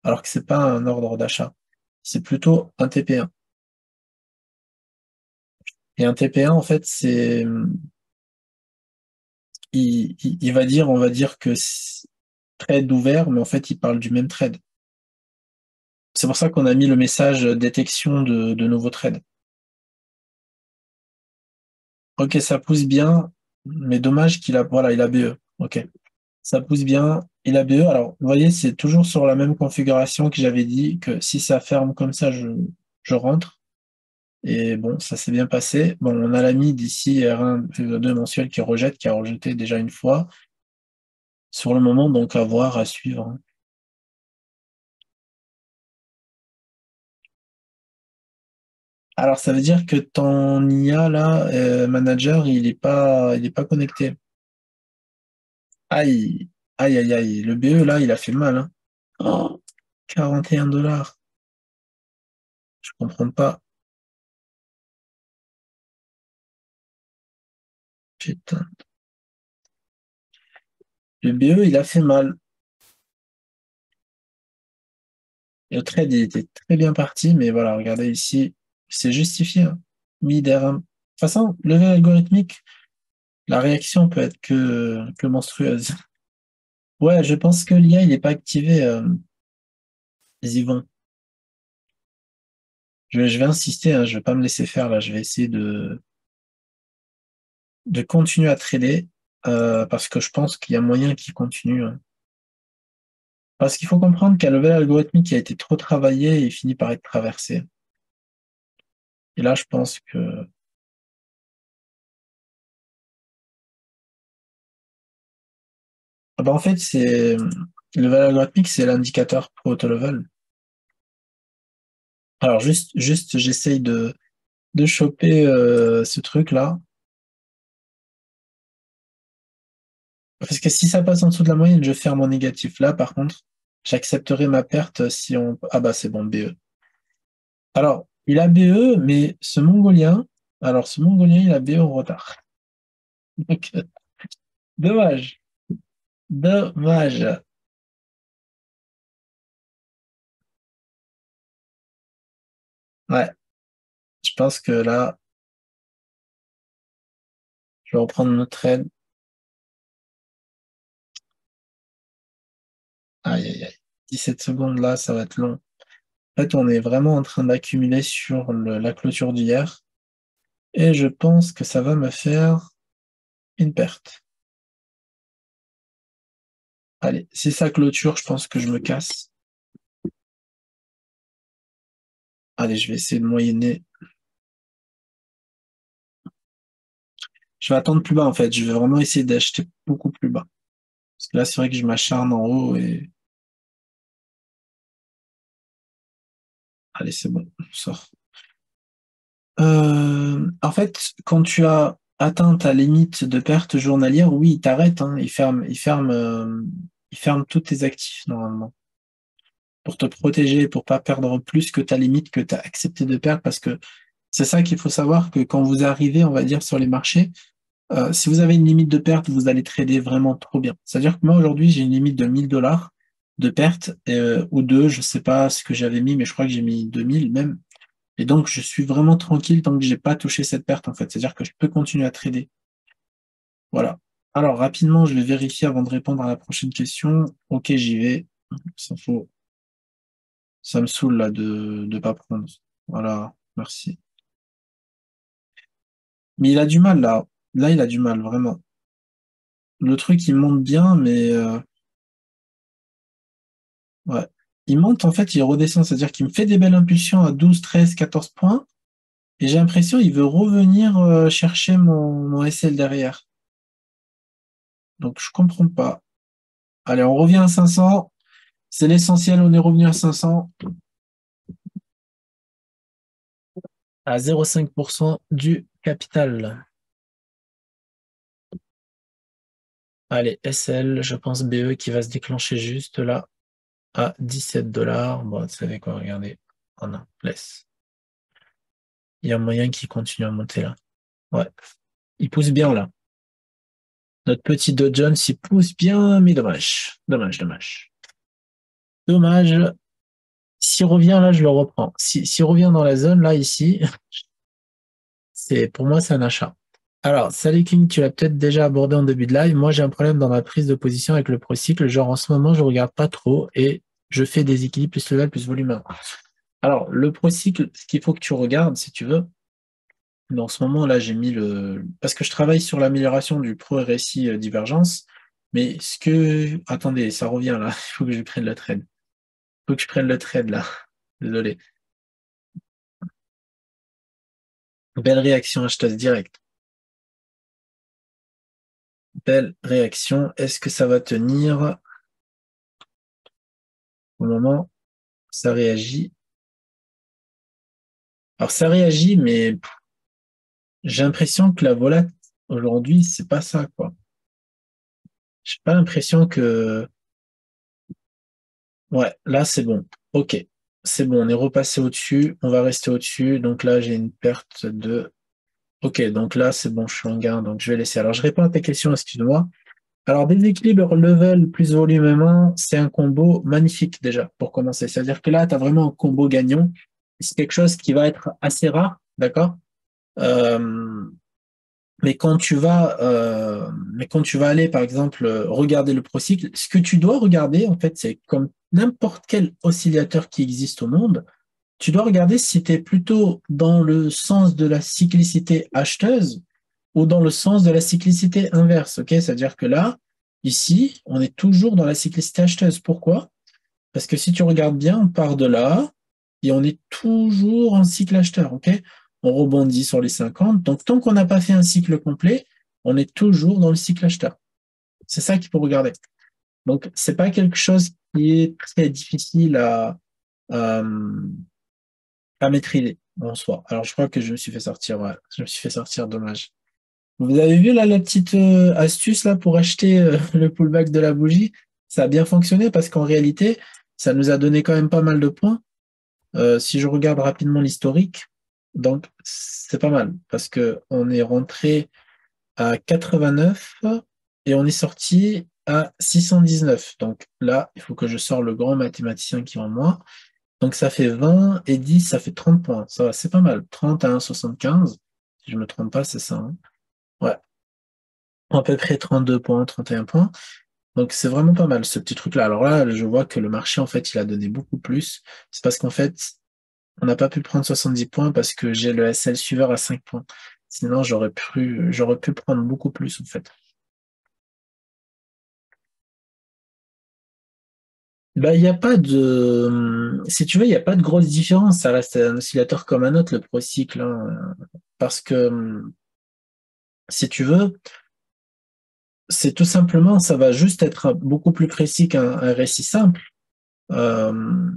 S1: Alors que c'est pas un ordre d'achat. C'est plutôt un TP1. Et un TP1, en fait, il va dire, on va dire que c'est trade ouvert, mais en fait, il parle du même trade. C'est pour ça qu'on a mis le message détection de nouveaux trades. Ok, ça pousse bien, mais dommage voilà, il a BE. Ok, ça pousse bien, il a BE. Alors, vous voyez, c'est toujours sur la même configuration que j'avais dit que si ça ferme comme ça, je rentre. Et bon, ça s'est bien passé. Bon, on a l'ami d'ici R1, R2 mensuel qui a rejeté déjà une fois. Sur le moment, donc à voir, à suivre. Alors, ça veut dire que ton IA, là, manager, il est pas connecté. Aïe, aïe, aïe, aïe. Le BE, là, il a fait mal, hein. Oh, 41 $. Je comprends pas. Putain. Le BE, il a fait mal. Le trade, il était très bien parti, mais voilà, regardez ici, c'est justifié, hein. Mid R1. De toute façon, level algorithmique, la réaction peut être que monstrueuse. Ouais, je pense que l'IA, il n'est pas activé, Yvon. Je vais insister, hein, je vais pas me laisser faire là, je vais essayer de continuer à trader parce que je pense qu'il y a moyen qu'il continue, hein. Parce qu'il faut comprendre qu'un level algorithmique qui a été trop travaillé, il finit par être traversé. Et là, je pense que... Ah bah, en fait, le level algorithmique, c'est l'indicateur pro auto-level. Alors, juste j'essaye de choper ce truc-là. Parce que si ça passe en dessous de la moyenne, je ferme en négatif. Là, par contre, j'accepterai ma perte si on... Ah bah, c'est bon, BE. Alors, il a BE, mais ce Mongolien, il a BE en retard. Donc, dommage. Dommage. Ouais. Je pense que là, je vais reprendre notre trade. Aïe, aïe, aïe. 17 secondes là, ça va être long. En fait, on est vraiment en train d'accumuler sur la clôture d'hier. Et je pense que ça va me faire une perte. Allez, si ça clôture, je pense que je me casse. Allez, je vais essayer de moyenner. Je vais attendre plus bas en fait. Je vais vraiment essayer d'acheter beaucoup plus bas. Parce que là, c'est vrai que je m'acharne en haut et. Allez, c'est bon, on sort. En fait, quand tu as atteint ta limite de perte journalière, oui, il t'arrête, hein, il ferme tous tes actifs normalement. Pour te protéger, pour pas perdre plus que ta limite que tu as accepté de perdre, parce que c'est ça qu'il faut savoir que quand vous arrivez, on va dire, sur les marchés, si vous avez une limite de perte, vous allez trader vraiment trop bien. C'est-à-dire que moi, aujourd'hui, j'ai une limite de 1000 $ de perte, ou deux, je sais pas ce que j'avais mis, mais je crois que j'ai mis 2000 même. Et donc, je suis vraiment tranquille tant que j'ai pas touché cette perte, en fait. C'est-à-dire que je peux continuer à trader. Voilà. Alors, rapidement, je vais vérifier avant de répondre à la prochaine question. Ok, j'y vais. Ça me saoule, là, de ne pas prendre. Voilà. Merci. Mais il a du mal, là. Là, il a du mal, vraiment. Le truc, il monte bien, mais ouais. Il monte, en fait, il redescend. C'est-à-dire qu'il me fait des belles impulsions à 12, 13, 14 points. Et j'ai l'impression qu'il veut revenir chercher mon SL derrière. Donc, je comprends pas. Allez, on revient à 500. C'est l'essentiel, on est revenu à 500. À 0,5% du capital. Allez, SL, je pense BE qui va se déclencher juste là à 17 $. Bon, vous savez quoi, regardez. Oh non, laisse. Il y a moyen qu'il continue à monter là. Ouais, il pousse bien là. Notre petit Dow Jones, il pousse bien, mais dommage. Dommage, dommage. Dommage. S'il revient là, je le reprends. S'il revient dans la zone là, ici, pour moi, c'est un achat. Alors, salut King, tu l'as peut-être déjà abordé en début de live. Moi, j'ai un problème dans ma prise de position avec le procycle. Genre, en ce moment, je regarde pas trop et je fais des équilibres plus level plus volume 1. Alors, le procycle, ce qu'il faut que tu regardes, si tu veux, mais en ce moment, là, j'ai mis parce que je travaille sur l'amélioration du Pro RSI divergence, mais Attendez, ça revient là. Il faut que je prenne le trade. Il faut que je prenne le trade là. Désolé. Belle réaction acheteuse directe. Belle réaction. Est-ce que ça va tenir? Au moment, ça réagit. Alors, ça réagit, mais j'ai l'impression que la volat, aujourd'hui, c'est pas ça, quoi. J'ai pas l'impression que. Ouais, là, c'est bon. Ok. C'est bon, on est repassé au-dessus. On va rester au-dessus. Donc là, j'ai une perte de. Ok, donc là, c'est bon, je suis en gain. Donc je vais laisser. Alors, je réponds à ta question, excuse-moi. Alors, déséquilibre level plus volume M1, c'est un combo magnifique déjà, pour commencer. C'est-à-dire que là, tu as vraiment un combo gagnant. C'est quelque chose qui va être assez rare, d'accord? Euh, mais quand tu vas aller, par exemple, regarder le procycle, ce que tu dois regarder, en fait, c'est comme n'importe quel oscillateur qui existe au monde, tu dois regarder si tu es plutôt dans le sens de la cyclicité acheteuse ou dans le sens de la cyclicité inverse. Ok, c'est-à-dire que là, ici, on est toujours dans la cyclicité acheteuse. Pourquoi? Parce que si tu regardes bien, on part de là et on est toujours en cycle acheteur. Ok, on rebondit sur les 50. Donc, tant qu'on n'a pas fait un cycle complet, on est toujours dans le cycle acheteur. C'est ça qu'il faut regarder. Donc, c'est pas quelque chose qui est très difficile à, à maîtriser en soi. Alors, je crois que je me suis fait sortir. Ouais. Je me suis fait sortir, dommage. Vous avez vu là la petite astuce là pour acheter le pullback de la bougie? Ça a bien fonctionné parce qu'en réalité, ça nous a donné quand même pas mal de points. Si je regarde rapidement l'historique, donc c'est pas mal parce que on est rentré à 89 et on est sorti à 619. Donc là, il faut que je sorte le grand mathématicien qui est en moi. Donc, ça fait 20 et 10, ça fait 30 points. Ça va, c'est pas mal. 30 à 1,75. Si je ne me trompe pas, c'est ça, hein. Ouais. À peu près 32 points, 31 points. Donc, c'est vraiment pas mal, ce petit truc-là. Alors là, je vois que le marché, en fait, il a donné beaucoup plus. C'est parce qu'en fait, on n'a pas pu prendre 70 points parce que j'ai le SL suiveur à 5 points. Sinon, j'aurais pu prendre beaucoup plus, en fait. Bah, il n'y a pas de, si tu veux, il n'y a pas de grosse différence. Ça reste un oscillateur comme un autre, le Procycle, hein. Parce que, si tu veux, c'est tout simplement, ça va juste être beaucoup plus précis qu'un récit simple. Euh,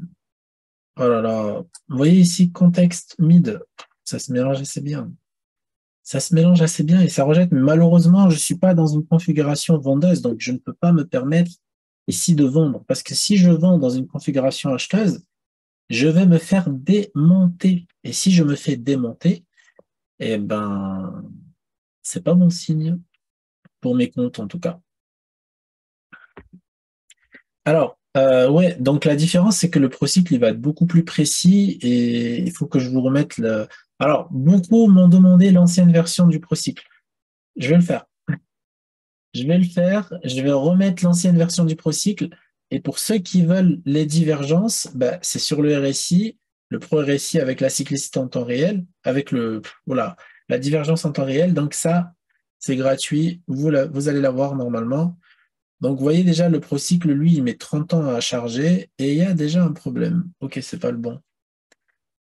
S1: oh là là. Vous voyez ici, contexte mid. Ça se mélange assez bien. Ça se mélange assez bien et ça rejette. Mais malheureusement, je ne suis pas dans une configuration vendeuse, donc je ne peux pas me permettre ici de vendre. Parce que si je vends dans une configuration acheteuse, je vais me faire démonter. Et si je me fais démonter, eh ben, c'est pas bon signe pour mes comptes en tout cas. Alors, ouais, donc la différence, c'est que le procycle, il va être beaucoup plus précis et il faut que je vous remette le. Alors, beaucoup m'ont demandé l'ancienne version du procycle. Je vais le faire. Je vais le faire. Je vais remettre l'ancienne version du procycle. Et pour ceux qui veulent les divergences, bah, c'est sur le RSI, le pro RSI avec la cyclicité en temps réel, avec voilà, la divergence en temps réel. Donc ça, c'est gratuit. Vous allez l'avoir normalement. Donc, vous voyez déjà, le procycle, lui, il met 30 ans à charger et il y a déjà un problème. Ok, c'est pas le bon.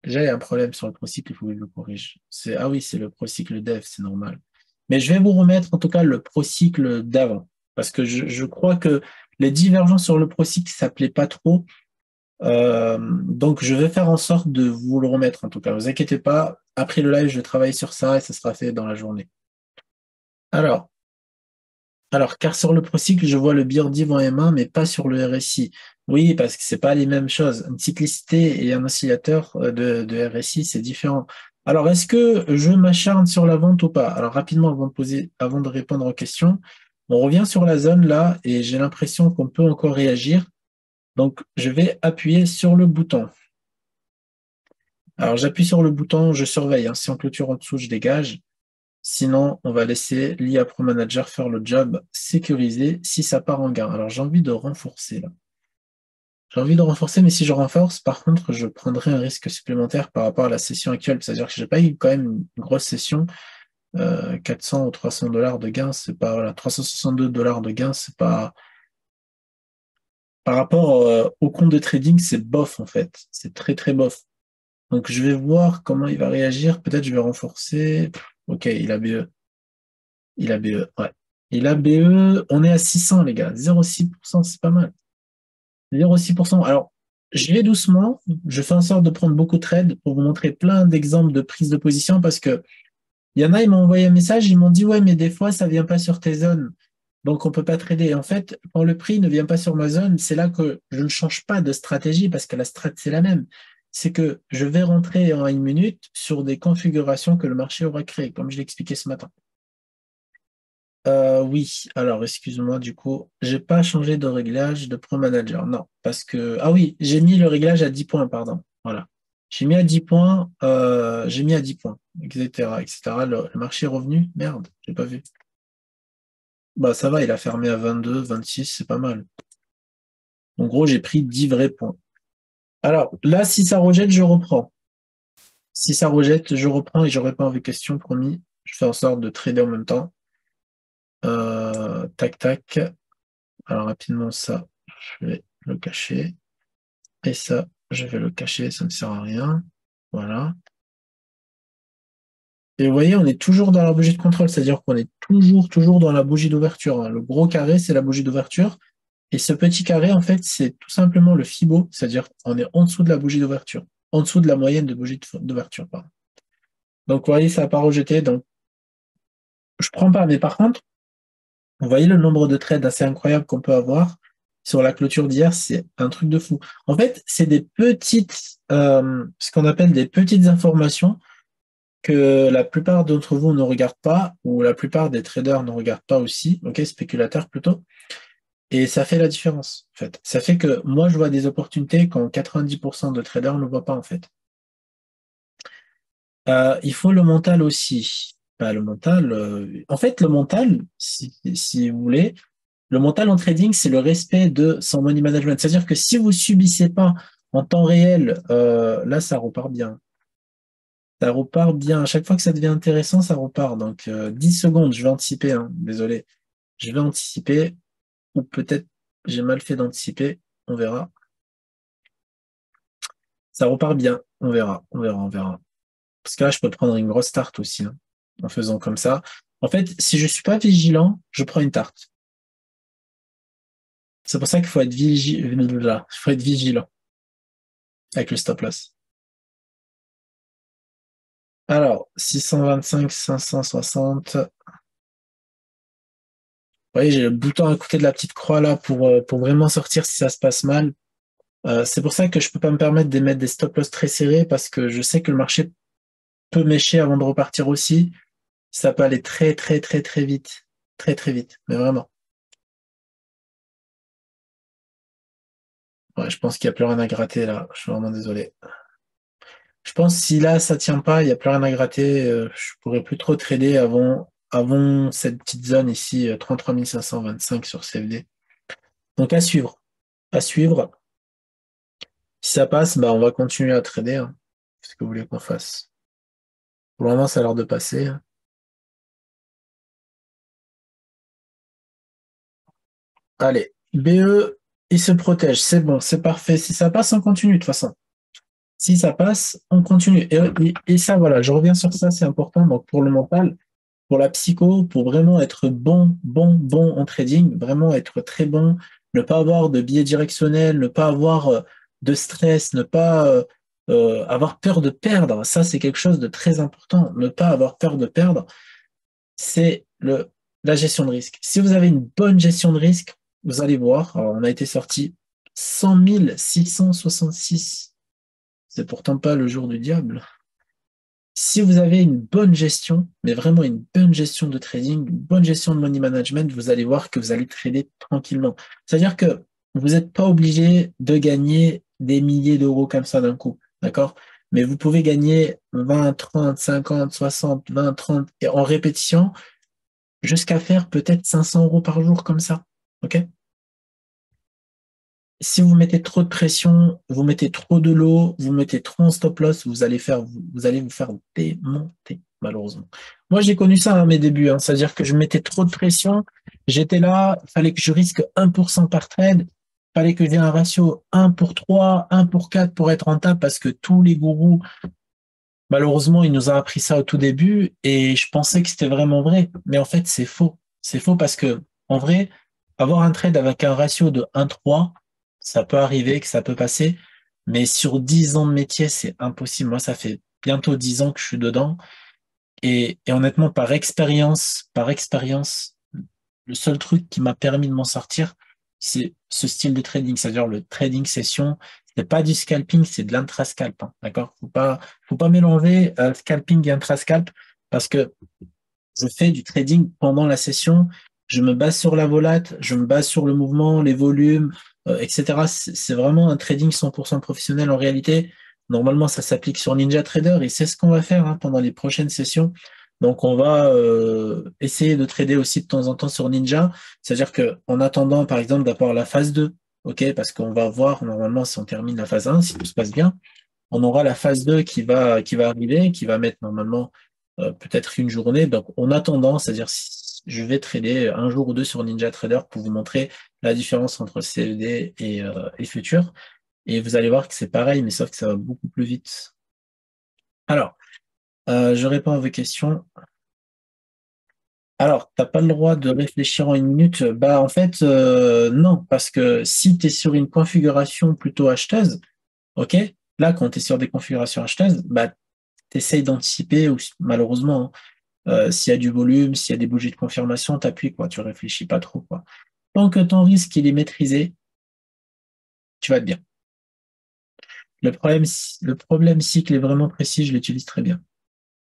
S1: Déjà, il y a un problème sur le procycle, il faut que je le corrige. Ah oui, c'est le procycle dev, c'est normal. Mais je vais vous remettre en tout cas le procycle d'avant. Parce que je crois que les divergences sur le procycle, ça ne plaît pas trop. Donc, je vais faire en sorte de vous le remettre en tout cas. Ne vous inquiétez pas. Après le live, je vais travailler sur ça et ça sera fait dans la journée. Alors, car sur le procycle, je vois le biordiv en M1, mais pas sur le RSI. Oui, parce que c'est pas les mêmes choses. Une cyclicité et un oscillateur de RSI, c'est différent. Alors, est-ce que je m'acharne sur la vente ou pas? Alors, rapidement, avant de répondre aux questions, on revient sur la zone là, et j'ai l'impression qu'on peut encore réagir. Donc, je vais appuyer sur le bouton. Alors, j'appuie sur le bouton, je surveille, hein. Si on clôture en dessous, je dégage. Sinon, on va laisser l'IA Pro Manager faire le job sécurisé si ça part en gain. Alors, j'ai envie de renforcer là. J'ai envie de renforcer, mais si je renforce, par contre, je prendrai un risque supplémentaire par rapport à la session actuelle. C'est-à-dire que je n'ai pas eu quand même une grosse session. 400 ou 300 dollars de gain, c'est pas, voilà, 362 dollars de gain, c'est pas, par rapport au compte de trading, c'est bof en fait. C'est très très bof. Donc, je vais voir comment il va réagir. Peut-être je vais renforcer. Ok, il a BE. Il a BE, ouais. Il a BE, on est à 600, les gars. 0,6%, c'est pas mal. 0,6%. Alors, je vais doucement. Je fais en sorte de prendre beaucoup de trades pour vous montrer plein d'exemples de prise de position parce que il y en a, ils m'ont envoyé un message, ils m'ont dit, ouais, mais des fois, ça vient pas sur tes zones. Donc, on peut pas trader. Et en fait, quand le prix ne vient pas sur ma zone, c'est là que je ne change pas de stratégie parce que la strat, c'est la même. C'est que je vais rentrer en une minute sur des configurations que le marché aura créées, comme je l'ai expliqué ce matin. Oui, alors excuse-moi, du coup, j'ai pas changé de réglage de Pro Manager. Non, parce que. Ah oui, j'ai mis le réglage à 10 points, pardon. Voilà. J'ai mis à 10 points, etc., etc. Le marché est revenu? Merde, j'ai pas vu. Bah ça va, il a fermé à 22, 26, c'est pas mal. En gros, j'ai pris 10 vrais points. Alors, là, si ça rejette, je reprends. Si ça rejette, je reprends et je réponds à vos questions, promis. Je fais en sorte de trader en même temps. Tac, tac. Alors, rapidement, ça, je vais le cacher. Et ça, je vais le cacher, ça ne sert à rien. Voilà. Et vous voyez, on est toujours dans la bougie de contrôle, c'est-à-dire qu'on est toujours dans la bougie d'ouverture, hein. Le gros carré, c'est la bougie d'ouverture. Et ce petit carré, en fait, c'est tout simplement le Fibo, c'est-à-dire qu'on est en dessous de la bougie d'ouverture, en dessous de la moyenne de bougie d'ouverture, pardon. Donc, vous voyez, ça n'a pas rejeté, donc je prends pas. Mais par contre, vous voyez le nombre de trades assez incroyable qu'on peut avoir sur la clôture d'hier, c'est un truc de fou. En fait, c'est des petites, ce qu'on appelle des petites informations que la plupart d'entre vous ne regardent pas, ou la plupart des traders ne regardent pas aussi, ok, spéculateurs plutôt. Et ça fait la différence, en fait. Ça fait que moi, je vois des opportunités quand 90% de traders ne le voient pas, en fait. Il faut le mental aussi. Pas le mental. En fait, le mental, si vous voulez, le mental en trading, c'est le respect de son money management. C'est-à-dire que si vous subissez pas en temps réel, là, ça repart bien. Ça repart bien. À chaque fois que ça devient intéressant, ça repart. Donc, 10 secondes, je vais anticiper, hein. Désolé. Je vais anticiper, ou peut-être j'ai mal fait d'anticiper. On verra. Ça repart bien. On verra. On verra. On verra. Parce que là, je peux prendre une grosse tarte aussi, hein, en faisant comme ça. En fait, si je suis pas vigilant, je prends une tarte. C'est pour ça qu'il faut être vigilant. Il faut être vigilant avec le stop loss. Alors, 625, 560. Vous voyez, j'ai le bouton à côté de la petite croix là pour vraiment sortir si ça se passe mal. C'est pour ça que je peux pas me permettre de mettre des stop loss très serrés parce que je sais que le marché peut mécher avant de repartir aussi. Ça peut aller très, très, très, très vite. Très, très vite. Mais vraiment. Ouais, je pense qu'il n'y a plus rien à gratter là. Je suis vraiment désolé. Je pense que si là, ça tient pas, il n'y a plus rien à gratter. Je pourrais plus trop trader avant cette petite zone ici, 33 525 sur CFD. Donc à suivre. À suivre. Si ça passe, bah, on va continuer à trader, hein. C'est ce que vous voulez qu'on fasse. Pour le moment, ça a l'air de passer, hein. Allez, BE, il se protège. C'est bon, c'est parfait. Si ça passe, on continue de toute façon. Si ça passe, on continue. Et ça, voilà, je reviens sur ça, c'est important. Donc pour le mental, pour la psycho, pour vraiment être bon, bon, bon en trading, vraiment être très bon, ne pas avoir de biais directionnels, ne pas avoir de stress, ne pas avoir peur de perdre. Ça, c'est quelque chose de très important. Ne pas avoir peur de perdre, c'est la gestion de risque. Si vous avez une bonne gestion de risque, vous allez voir, alors on a été sorti 100 666. C'est pourtant pas le jour du diable. Si vous avez une bonne gestion, mais vraiment une bonne gestion de trading, une bonne gestion de money management, vous allez voir que vous allez trader tranquillement. C'est-à-dire que vous n'êtes pas obligé de gagner des milliers d'euros comme ça d'un coup, d'accord? Mais vous pouvez gagner 20, 30, 50, 60, 20, 30 et en répétition jusqu'à faire peut-être 500 euros par jour comme ça, ok? Si vous mettez trop de pression, vous mettez trop de lot, vous mettez trop en stop loss, vous allez vous faire démonter, malheureusement. Moi, j'ai connu ça à mes débuts, hein, c'est-à-dire que je mettais trop de pression, j'étais là, il fallait que je risque 1% par trade, il fallait que j'ai un ratio 1 pour 3, 1 pour 4 pour être rentable parce que tous les gourous, malheureusement, ils nous ont appris ça au tout début et je pensais que c'était vraiment vrai. Mais en fait, c'est faux. C'est faux parce que, en vrai, avoir un trade avec un ratio de 1,3, ça peut arriver, que ça peut passer. Mais sur 10 ans de métier, c'est impossible. Moi, ça fait bientôt 10 ans que je suis dedans. Et honnêtement, par expérience, le seul truc qui m'a permis de m'en sortir, c'est ce style de trading, c'est-à-dire le trading session. C'est pas du scalping, c'est de l'intrascalp, hein, d'accord? Faut pas mélanger scalping et intrascalp parce que je fais du trading pendant la session. Je me base sur la volate, je me base sur le mouvement, les volumes, etc. C'est vraiment un trading 100% professionnel en réalité. Normalement, ça s'applique sur NinjaTrader et c'est ce qu'on va faire, hein, pendant les prochaines sessions. Donc, on va essayer de trader aussi de temps en temps sur Ninja. C'est-à-dire que en attendant, par exemple, d'avoir la phase 2, ok, parce qu'on va voir normalement si on termine la phase 1, si tout se passe bien, on aura la phase 2 qui va arriver, qui va mettre normalement peut-être une journée. Donc, en attendant, c'est-à-dire si je vais trader un jour ou deux sur NinjaTrader pour vous montrer la différence entre CFD et Futur. Et vous allez voir que c'est pareil, mais sauf que ça va beaucoup plus vite. Alors, je réponds à vos questions. Alors, t'as pas le droit de réfléchir en une minute. Bah, en fait, non, parce que si tu es sur une configuration plutôt acheteuse, ok, là, quand tu es sur des configurations acheteuses, bah, tu essayes d'anticiper, ou malheureusement, hein, s'il y a du volume, s'il y a des bougies de confirmation, t'appuies, quoi, tu réfléchis pas trop, quoi. Tant que ton risque, il est maîtrisé, tu vas être bien. Le problème cycle est vraiment précis, je l'utilise très bien.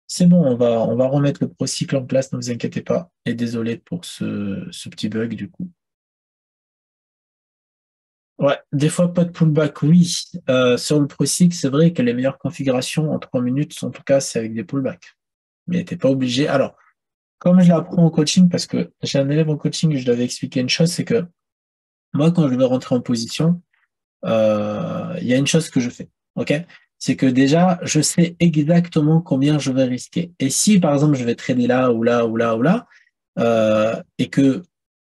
S1: C'est bon, on va remettre le pro cycle en place, ne vous inquiétez pas. Et désolé pour ce petit bug, du coup. Ouais, des fois pas de pullback, oui. Sur le ProSig, c'est vrai que les meilleures configurations en 3 minutes, en tout cas, c'est avec des pullbacks. Mais t'es pas obligé. Alors, comme je l'apprends au coaching, parce que j'ai un élève en coaching et je lui avais expliqué une chose, c'est que moi, quand je vais rentrer en position, il y a une chose que je fais, ok? C'est que déjà, je sais exactement combien je vais risquer. Et si, par exemple, je vais trader là ou là ou là ou là, et que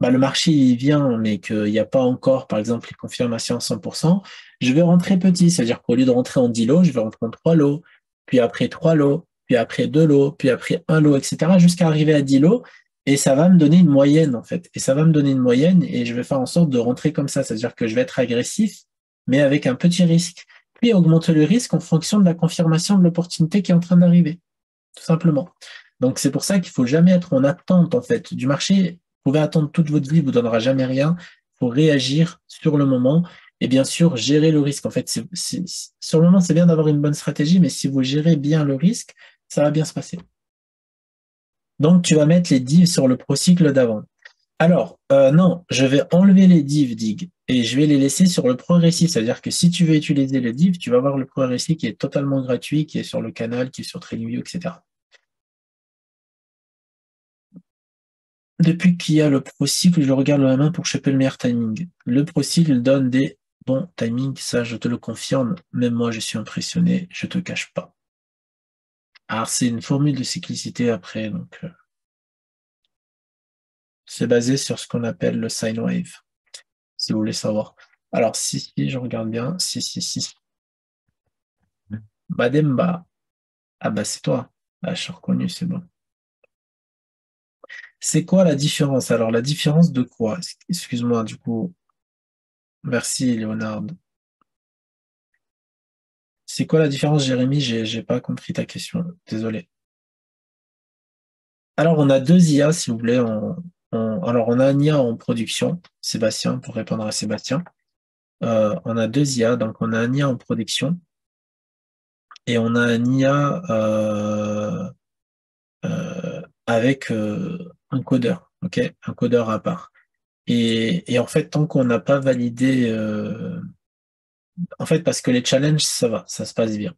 S1: bah, le marché il vient, mais qu'il n'y a pas encore, par exemple, les confirmations à 100%, je vais rentrer petit. C'est-à-dire qu'au lieu de rentrer en 10 lots, je vais rentrer en 3 lots, puis après 3 lots, puis après 2 lots, puis après un lot, etc., jusqu'à arriver à 10 lots. Et ça va me donner une moyenne, en fait. Et ça va me donner une moyenne et je vais faire en sorte de rentrer comme ça. C'est-à-dire que je vais être agressif, mais avec un petit risque. Puis augmenter le risque en fonction de la confirmation de l'opportunité qui est en train d'arriver, tout simplement. Donc c'est pour ça qu'il faut jamais être en attente en fait du marché. Vous pouvez attendre toute votre vie, il vous donnera jamais rien. Il faut réagir sur le moment et bien sûr gérer le risque. En fait, sur le moment, c'est bien d'avoir une bonne stratégie, mais si vous gérez bien le risque, ça va bien se passer. Donc tu vas mettre les divs sur le procycle d'avant. Alors, non, je vais enlever les divs dig et je vais les laisser sur le progressif. C'est-à-dire que si tu veux utiliser le div, tu vas voir le progressif qui est totalement gratuit, qui est sur le canal, qui est sur TradingView, etc. Depuis qu'il y a le ProCycle, je regarde la main pour choper le meilleur timing. Le ProCycle donne des bons timings, ça je te le confirme. Même moi, je suis impressionné, je te cache pas. Alors, c'est une formule de cyclicité après, donc c'est basé sur ce qu'on appelle le sine wave, si vous voulez savoir. Alors, si, je regarde bien. Si. Bademba. Ah bah c'est toi. Ah, je suis reconnu, c'est bon. C'est quoi la différence? Alors, la différence de quoi? Excuse-moi, du coup. Merci, Léonard. C'est quoi la différence, Jérémy? J'ai pas compris ta question. Désolé. Alors, on a deux IA, si vous voulez. Alors, on a un IA en production, Sébastien, pour répondre à Sébastien. On a deux IA, donc on a un IA en production et on a un IA avec un codeur, ok? Un codeur à part. Et en fait, tant qu'on n'a pas validé, en fait, parce que les challenges, ça va, ça se passe bien.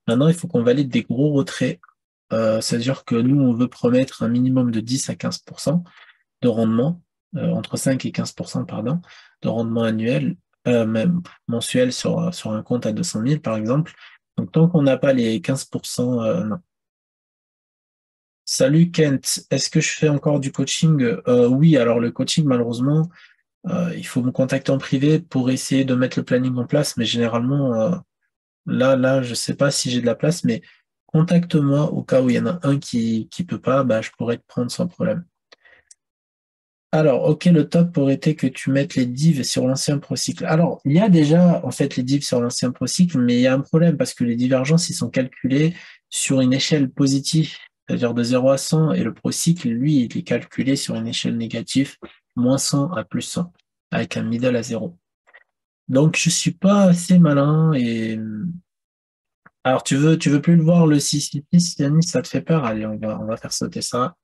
S1: Maintenant, il faut qu'on valide des gros retraits. C'est-à-dire que nous, on veut promettre un minimum de 10 à 15% de rendement, entre 5 et 15%, pardon, de rendement annuel, même mensuel sur un compte à 200 000, par exemple. Donc, tant qu'on n'a pas les 15%, non. Salut Kent, est-ce que je fais encore du coaching? Oui, alors le coaching, malheureusement, il faut me contacter en privé pour essayer de mettre le planning en place, mais généralement, là, je sais pas si j'ai de la place, mais contacte-moi au cas où il y en a un qui peut pas, bah, je pourrais te prendre sans problème. Alors, ok, le top aurait été que tu mettes les divs sur l'ancien procycle. Alors, il y a déjà, en fait, les divs sur l'ancien procycle, mais il y a un problème parce que les divergences, ils sont calculés sur une échelle positive, c'est-à-dire de 0 à 100, et le procycle, lui, il est calculé sur une échelle négative, moins 100 à plus 100, avec un middle à 0. Donc, je suis pas assez malin et alors, tu veux plus le voir, le 666, Yanis, ça te fait peur? Allez, on va faire sauter ça.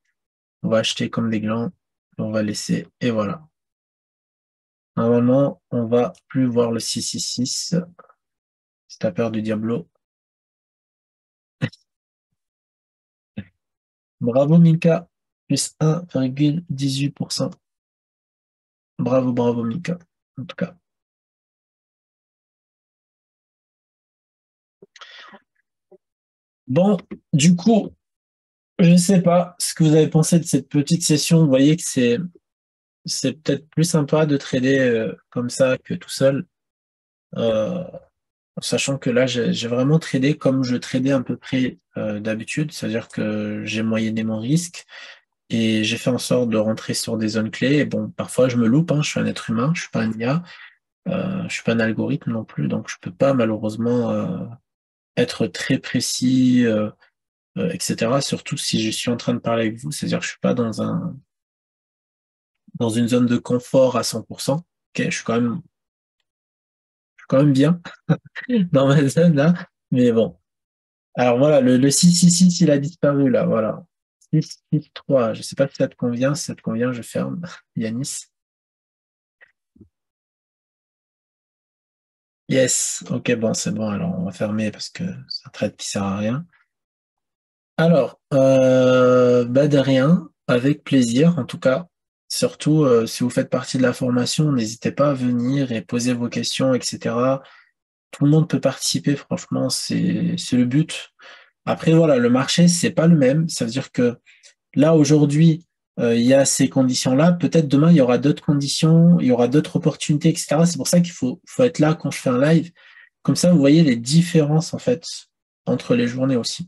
S1: On va acheter comme des glands. On va laisser. Et voilà. Normalement, on va plus voir le 666. Si t'as peur du Diablo. Bravo, Mika. Plus 1,18%. Bravo, bravo, Mika. En tout cas. Bon, du coup, je ne sais pas ce que vous avez pensé de cette petite session. Vous voyez que c'est peut-être plus sympa de trader comme ça que tout seul. Euh, Sachant que là, j'ai vraiment tradé comme je tradais à peu près d'habitude, c'est-à-dire que j'ai moyenné mon risque et j'ai fait en sorte de rentrer sur des zones clés. Et bon, parfois je me loupe, hein, je suis un être humain, je suis pas un IA, je suis pas un algorithme non plus, donc je peux pas malheureusement être très précis, etc. Surtout si je suis en train de parler avec vous, c'est-à-dire que je suis pas dans une zone de confort à 100%. Ok, je suis quand même bien dans ma zone là, mais bon. Alors voilà, le 666, il a disparu là, voilà. 663, je ne sais pas si ça te convient. Si ça te convient, je ferme. Yanis. Yes, ok, bon, c'est bon, alors on va fermer parce que c'est un trade qui sert à rien. Alors, bah de rien, avec plaisir, en tout cas. Surtout, si vous faites partie de la formation, n'hésitez pas à venir et poser vos questions, etc. Tout le monde peut participer, franchement, c'est le but. Après, voilà, le marché, c'est pas le même. Ça veut dire que là, aujourd'hui, il y a ces conditions-là. Peut-être demain, il y aura d'autres conditions, il y aura d'autres opportunités, etc. C'est pour ça qu'il faut être là quand je fais un live. Comme ça, vous voyez les différences, en fait, entre les journées aussi.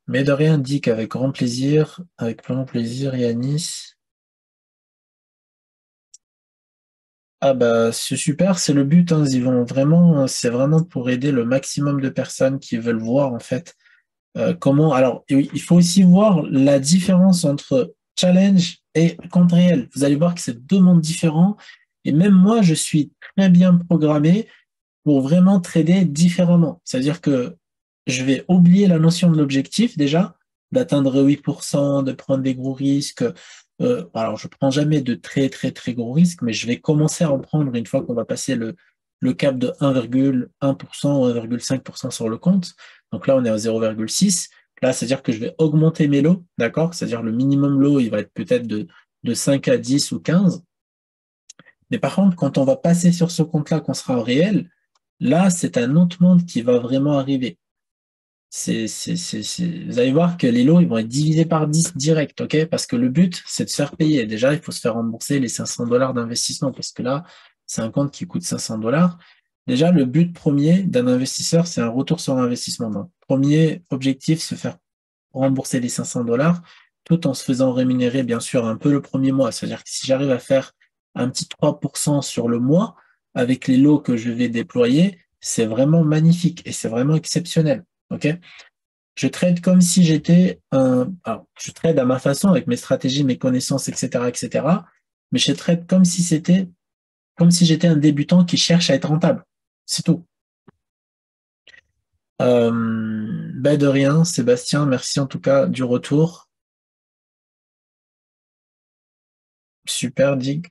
S1: Mais de rien, Dick, avec grand plaisir, Yanis. Ah bah c'est super, c'est le but, hein. Ils vont vraiment, c'est vraiment pour aider le maximum de personnes qui veulent voir en fait comment. Alors et oui, il faut aussi voir la différence entre challenge et compte réel. Vous allez voir que c'est deux mondes différents. Et même moi, je suis très bien programmé pour vraiment trader différemment. C'est-à-dire que je vais oublier la notion de l'objectif déjà, d'atteindre 8%, de prendre des gros risques. Alors, je ne prends jamais de très, très, très gros risques, mais je vais commencer à en prendre une fois qu'on va passer le cap de 1,1% ou 1,5% sur le compte. Donc là, on est à 0,6. Là, c'est-à-dire que je vais augmenter mes lots, d'accord? C'est-à-dire le minimum lot, il va être peut-être de 5 à 10 ou 15. Mais par contre, quand on va passer sur ce compte-là, qu'on sera en réel, là, c'est un autre monde qui va vraiment arriver. Vous allez voir que les lots, ils vont être divisés par 10 direct, ok? Parce que le but, c'est de se faire payer. Déjà, il faut se faire rembourser les 500 dollars d'investissement, parce que là, c'est un compte qui coûte 500 dollars. Déjà, le but premier d'un investisseur, c'est un retour sur investissement. Donc, premier objectif, se faire rembourser les 500 dollars, tout en se faisant rémunérer, bien sûr, un peu le premier mois. C'est-à-dire que si j'arrive à faire un petit 3% sur le mois, avec les lots que je vais déployer, c'est vraiment magnifique et c'est vraiment exceptionnel. OK? Je trade comme si j'étais un. Alors, je trade à ma façon avec mes stratégies, mes connaissances, etc., etc. Mais je trade comme si j'étais un débutant qui cherche à être rentable. C'est tout. Ben de rien, Sébastien. Merci en tout cas du retour. Super Dig,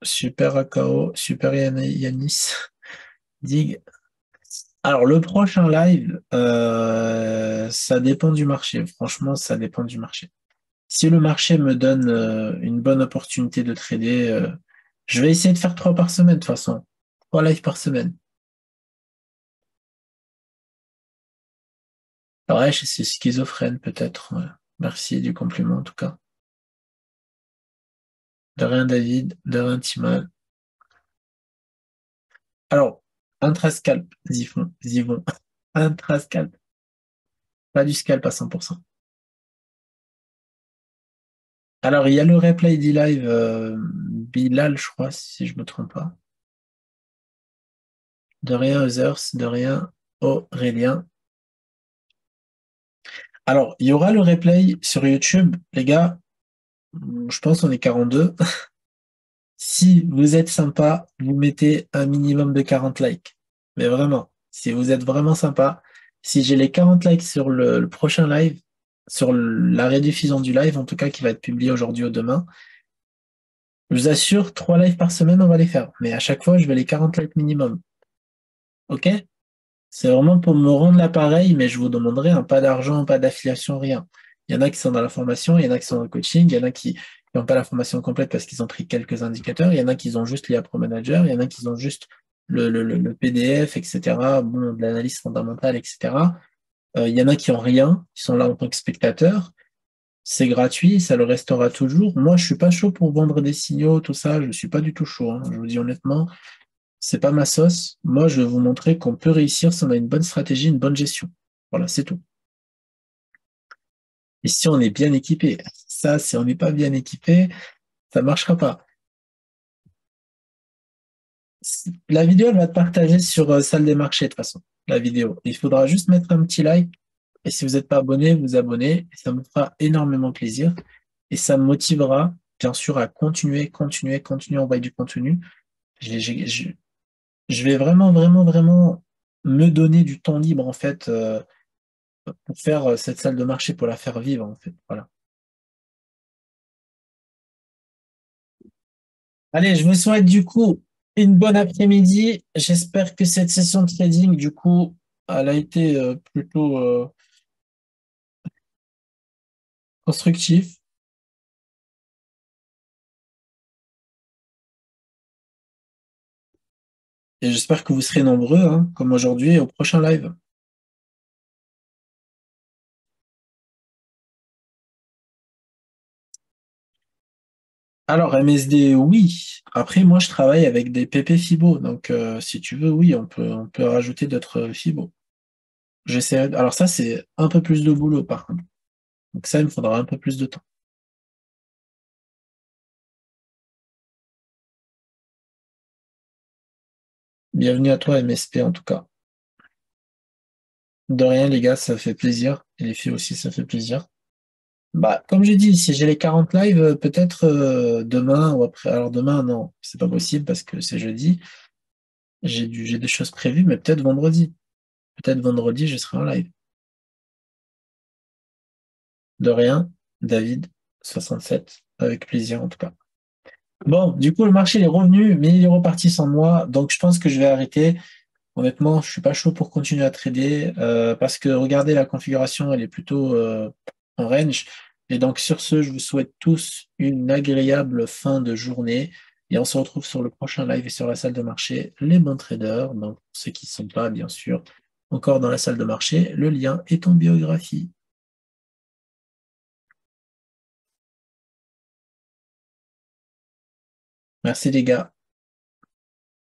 S1: super Akao, super Yanis. Dig. Alors le prochain live, ça dépend du marché. Franchement, ça dépend du marché. Si le marché me donne une bonne opportunité de trader, je vais essayer de faire 3 par semaine de toute façon. 3 lives par semaine. Alors, ouais, c'est schizophrène peut-être. Ouais. Merci du compliment en tout cas. De rien David, de rien Timal. Alors, intrascalp, Zifon, Zivon. Intrascalp, pas du scalp à 100%. Alors, il y a le replay d'e-live Bilal, je crois, si je ne me trompe pas. De rien Others, de rien Aurélien. Alors, il y aura le replay sur YouTube, les gars. Je pense qu'on est 42. Si vous êtes sympa, vous mettez un minimum de 40 likes. Mais vraiment, si vous êtes vraiment sympa, si j'ai les 40 likes sur le prochain live, sur la rediffusion du live, en tout cas qui va être publié aujourd'hui ou demain, je vous assure, 3 lives par semaine, on va les faire. Mais à chaque fois, je vais les 40 likes minimum. OK? C'est vraiment pour me rendre l'appareil, mais je vous demanderai pas d'argent, pas d'affiliation, rien. Il y en a qui sont dans la formation, il y en a qui sont dans le coaching, il y en a qui n'ont pas la formation complète parce qu'ils ont pris quelques indicateurs, il y en a qui ont juste l'IA Pro Manager, il y en a qui ont juste le PDF, etc., bon, de l'analyse fondamentale, etc. Il y en a qui ont rien, qui sont là en tant que spectateurs. C'est gratuit, ça le restera toujours. Moi, je suis pas chaud pour vendre des signaux, tout ça, je suis pas du tout chaud, hein. Je vous dis honnêtement, c'est pas ma sauce. Moi, je vais vous montrer qu'on peut réussir si on a une bonne stratégie, une bonne gestion. Voilà, c'est tout. Et si on est bien équipé, ça, si on n'est pas bien équipé, ça ne marchera pas. La vidéo, elle va être partagée sur Salle des marchés, de toute façon, la vidéo. Il faudra juste mettre un petit like. Et si vous n'êtes pas abonné, vous abonnez. Et ça me fera énormément plaisir. Et ça me motivera, bien sûr, à continuer à envoyer du contenu. J'ai- j'ai- Je, je vais vraiment, vraiment, vraiment me donner du temps libre, en fait, pour faire cette salle de marché, pour la faire vivre, en fait. Voilà. Allez, je vous souhaite du coup une bonne après-midi. J'espère que cette session de trading, du coup, elle a été plutôt constructive. Et j'espère que vous serez nombreux, hein, comme aujourd'hui, au prochain live. Alors, MSD, oui. Après, moi, je travaille avec des PP Fibo. Donc, si tu veux, oui, on peut rajouter d'autres Fibo. J'essaie. Alors, ça, c'est un peu plus de boulot, par contre. Donc, ça, il me faudra un peu plus de temps. Bienvenue à toi, MSP, en tout cas. De rien, les gars, ça fait plaisir. Et les filles aussi, ça fait plaisir. Bah, comme j'ai dit, si j'ai les 40 lives, peut-être demain ou après. Alors, demain, non, c'est pas possible parce que c'est jeudi. J'ai des choses prévues, mais peut-être vendredi. Peut-être vendredi, je serai en live. De rien, David, 67, avec plaisir en tout cas. Bon, du coup, le marché il est revenu, mais il est reparti sans moi, donc je pense que je vais arrêter. Honnêtement, je suis pas chaud pour continuer à trader parce que regardez, la configuration, elle est plutôt en range. Et donc, sur ce, je vous souhaite tous une agréable fin de journée et on se retrouve sur le prochain live et sur la salle de marché, les bons traders. Donc, ceux qui ne sont pas, bien sûr, encore dans la salle de marché, le lien est en biographie. Merci les gars.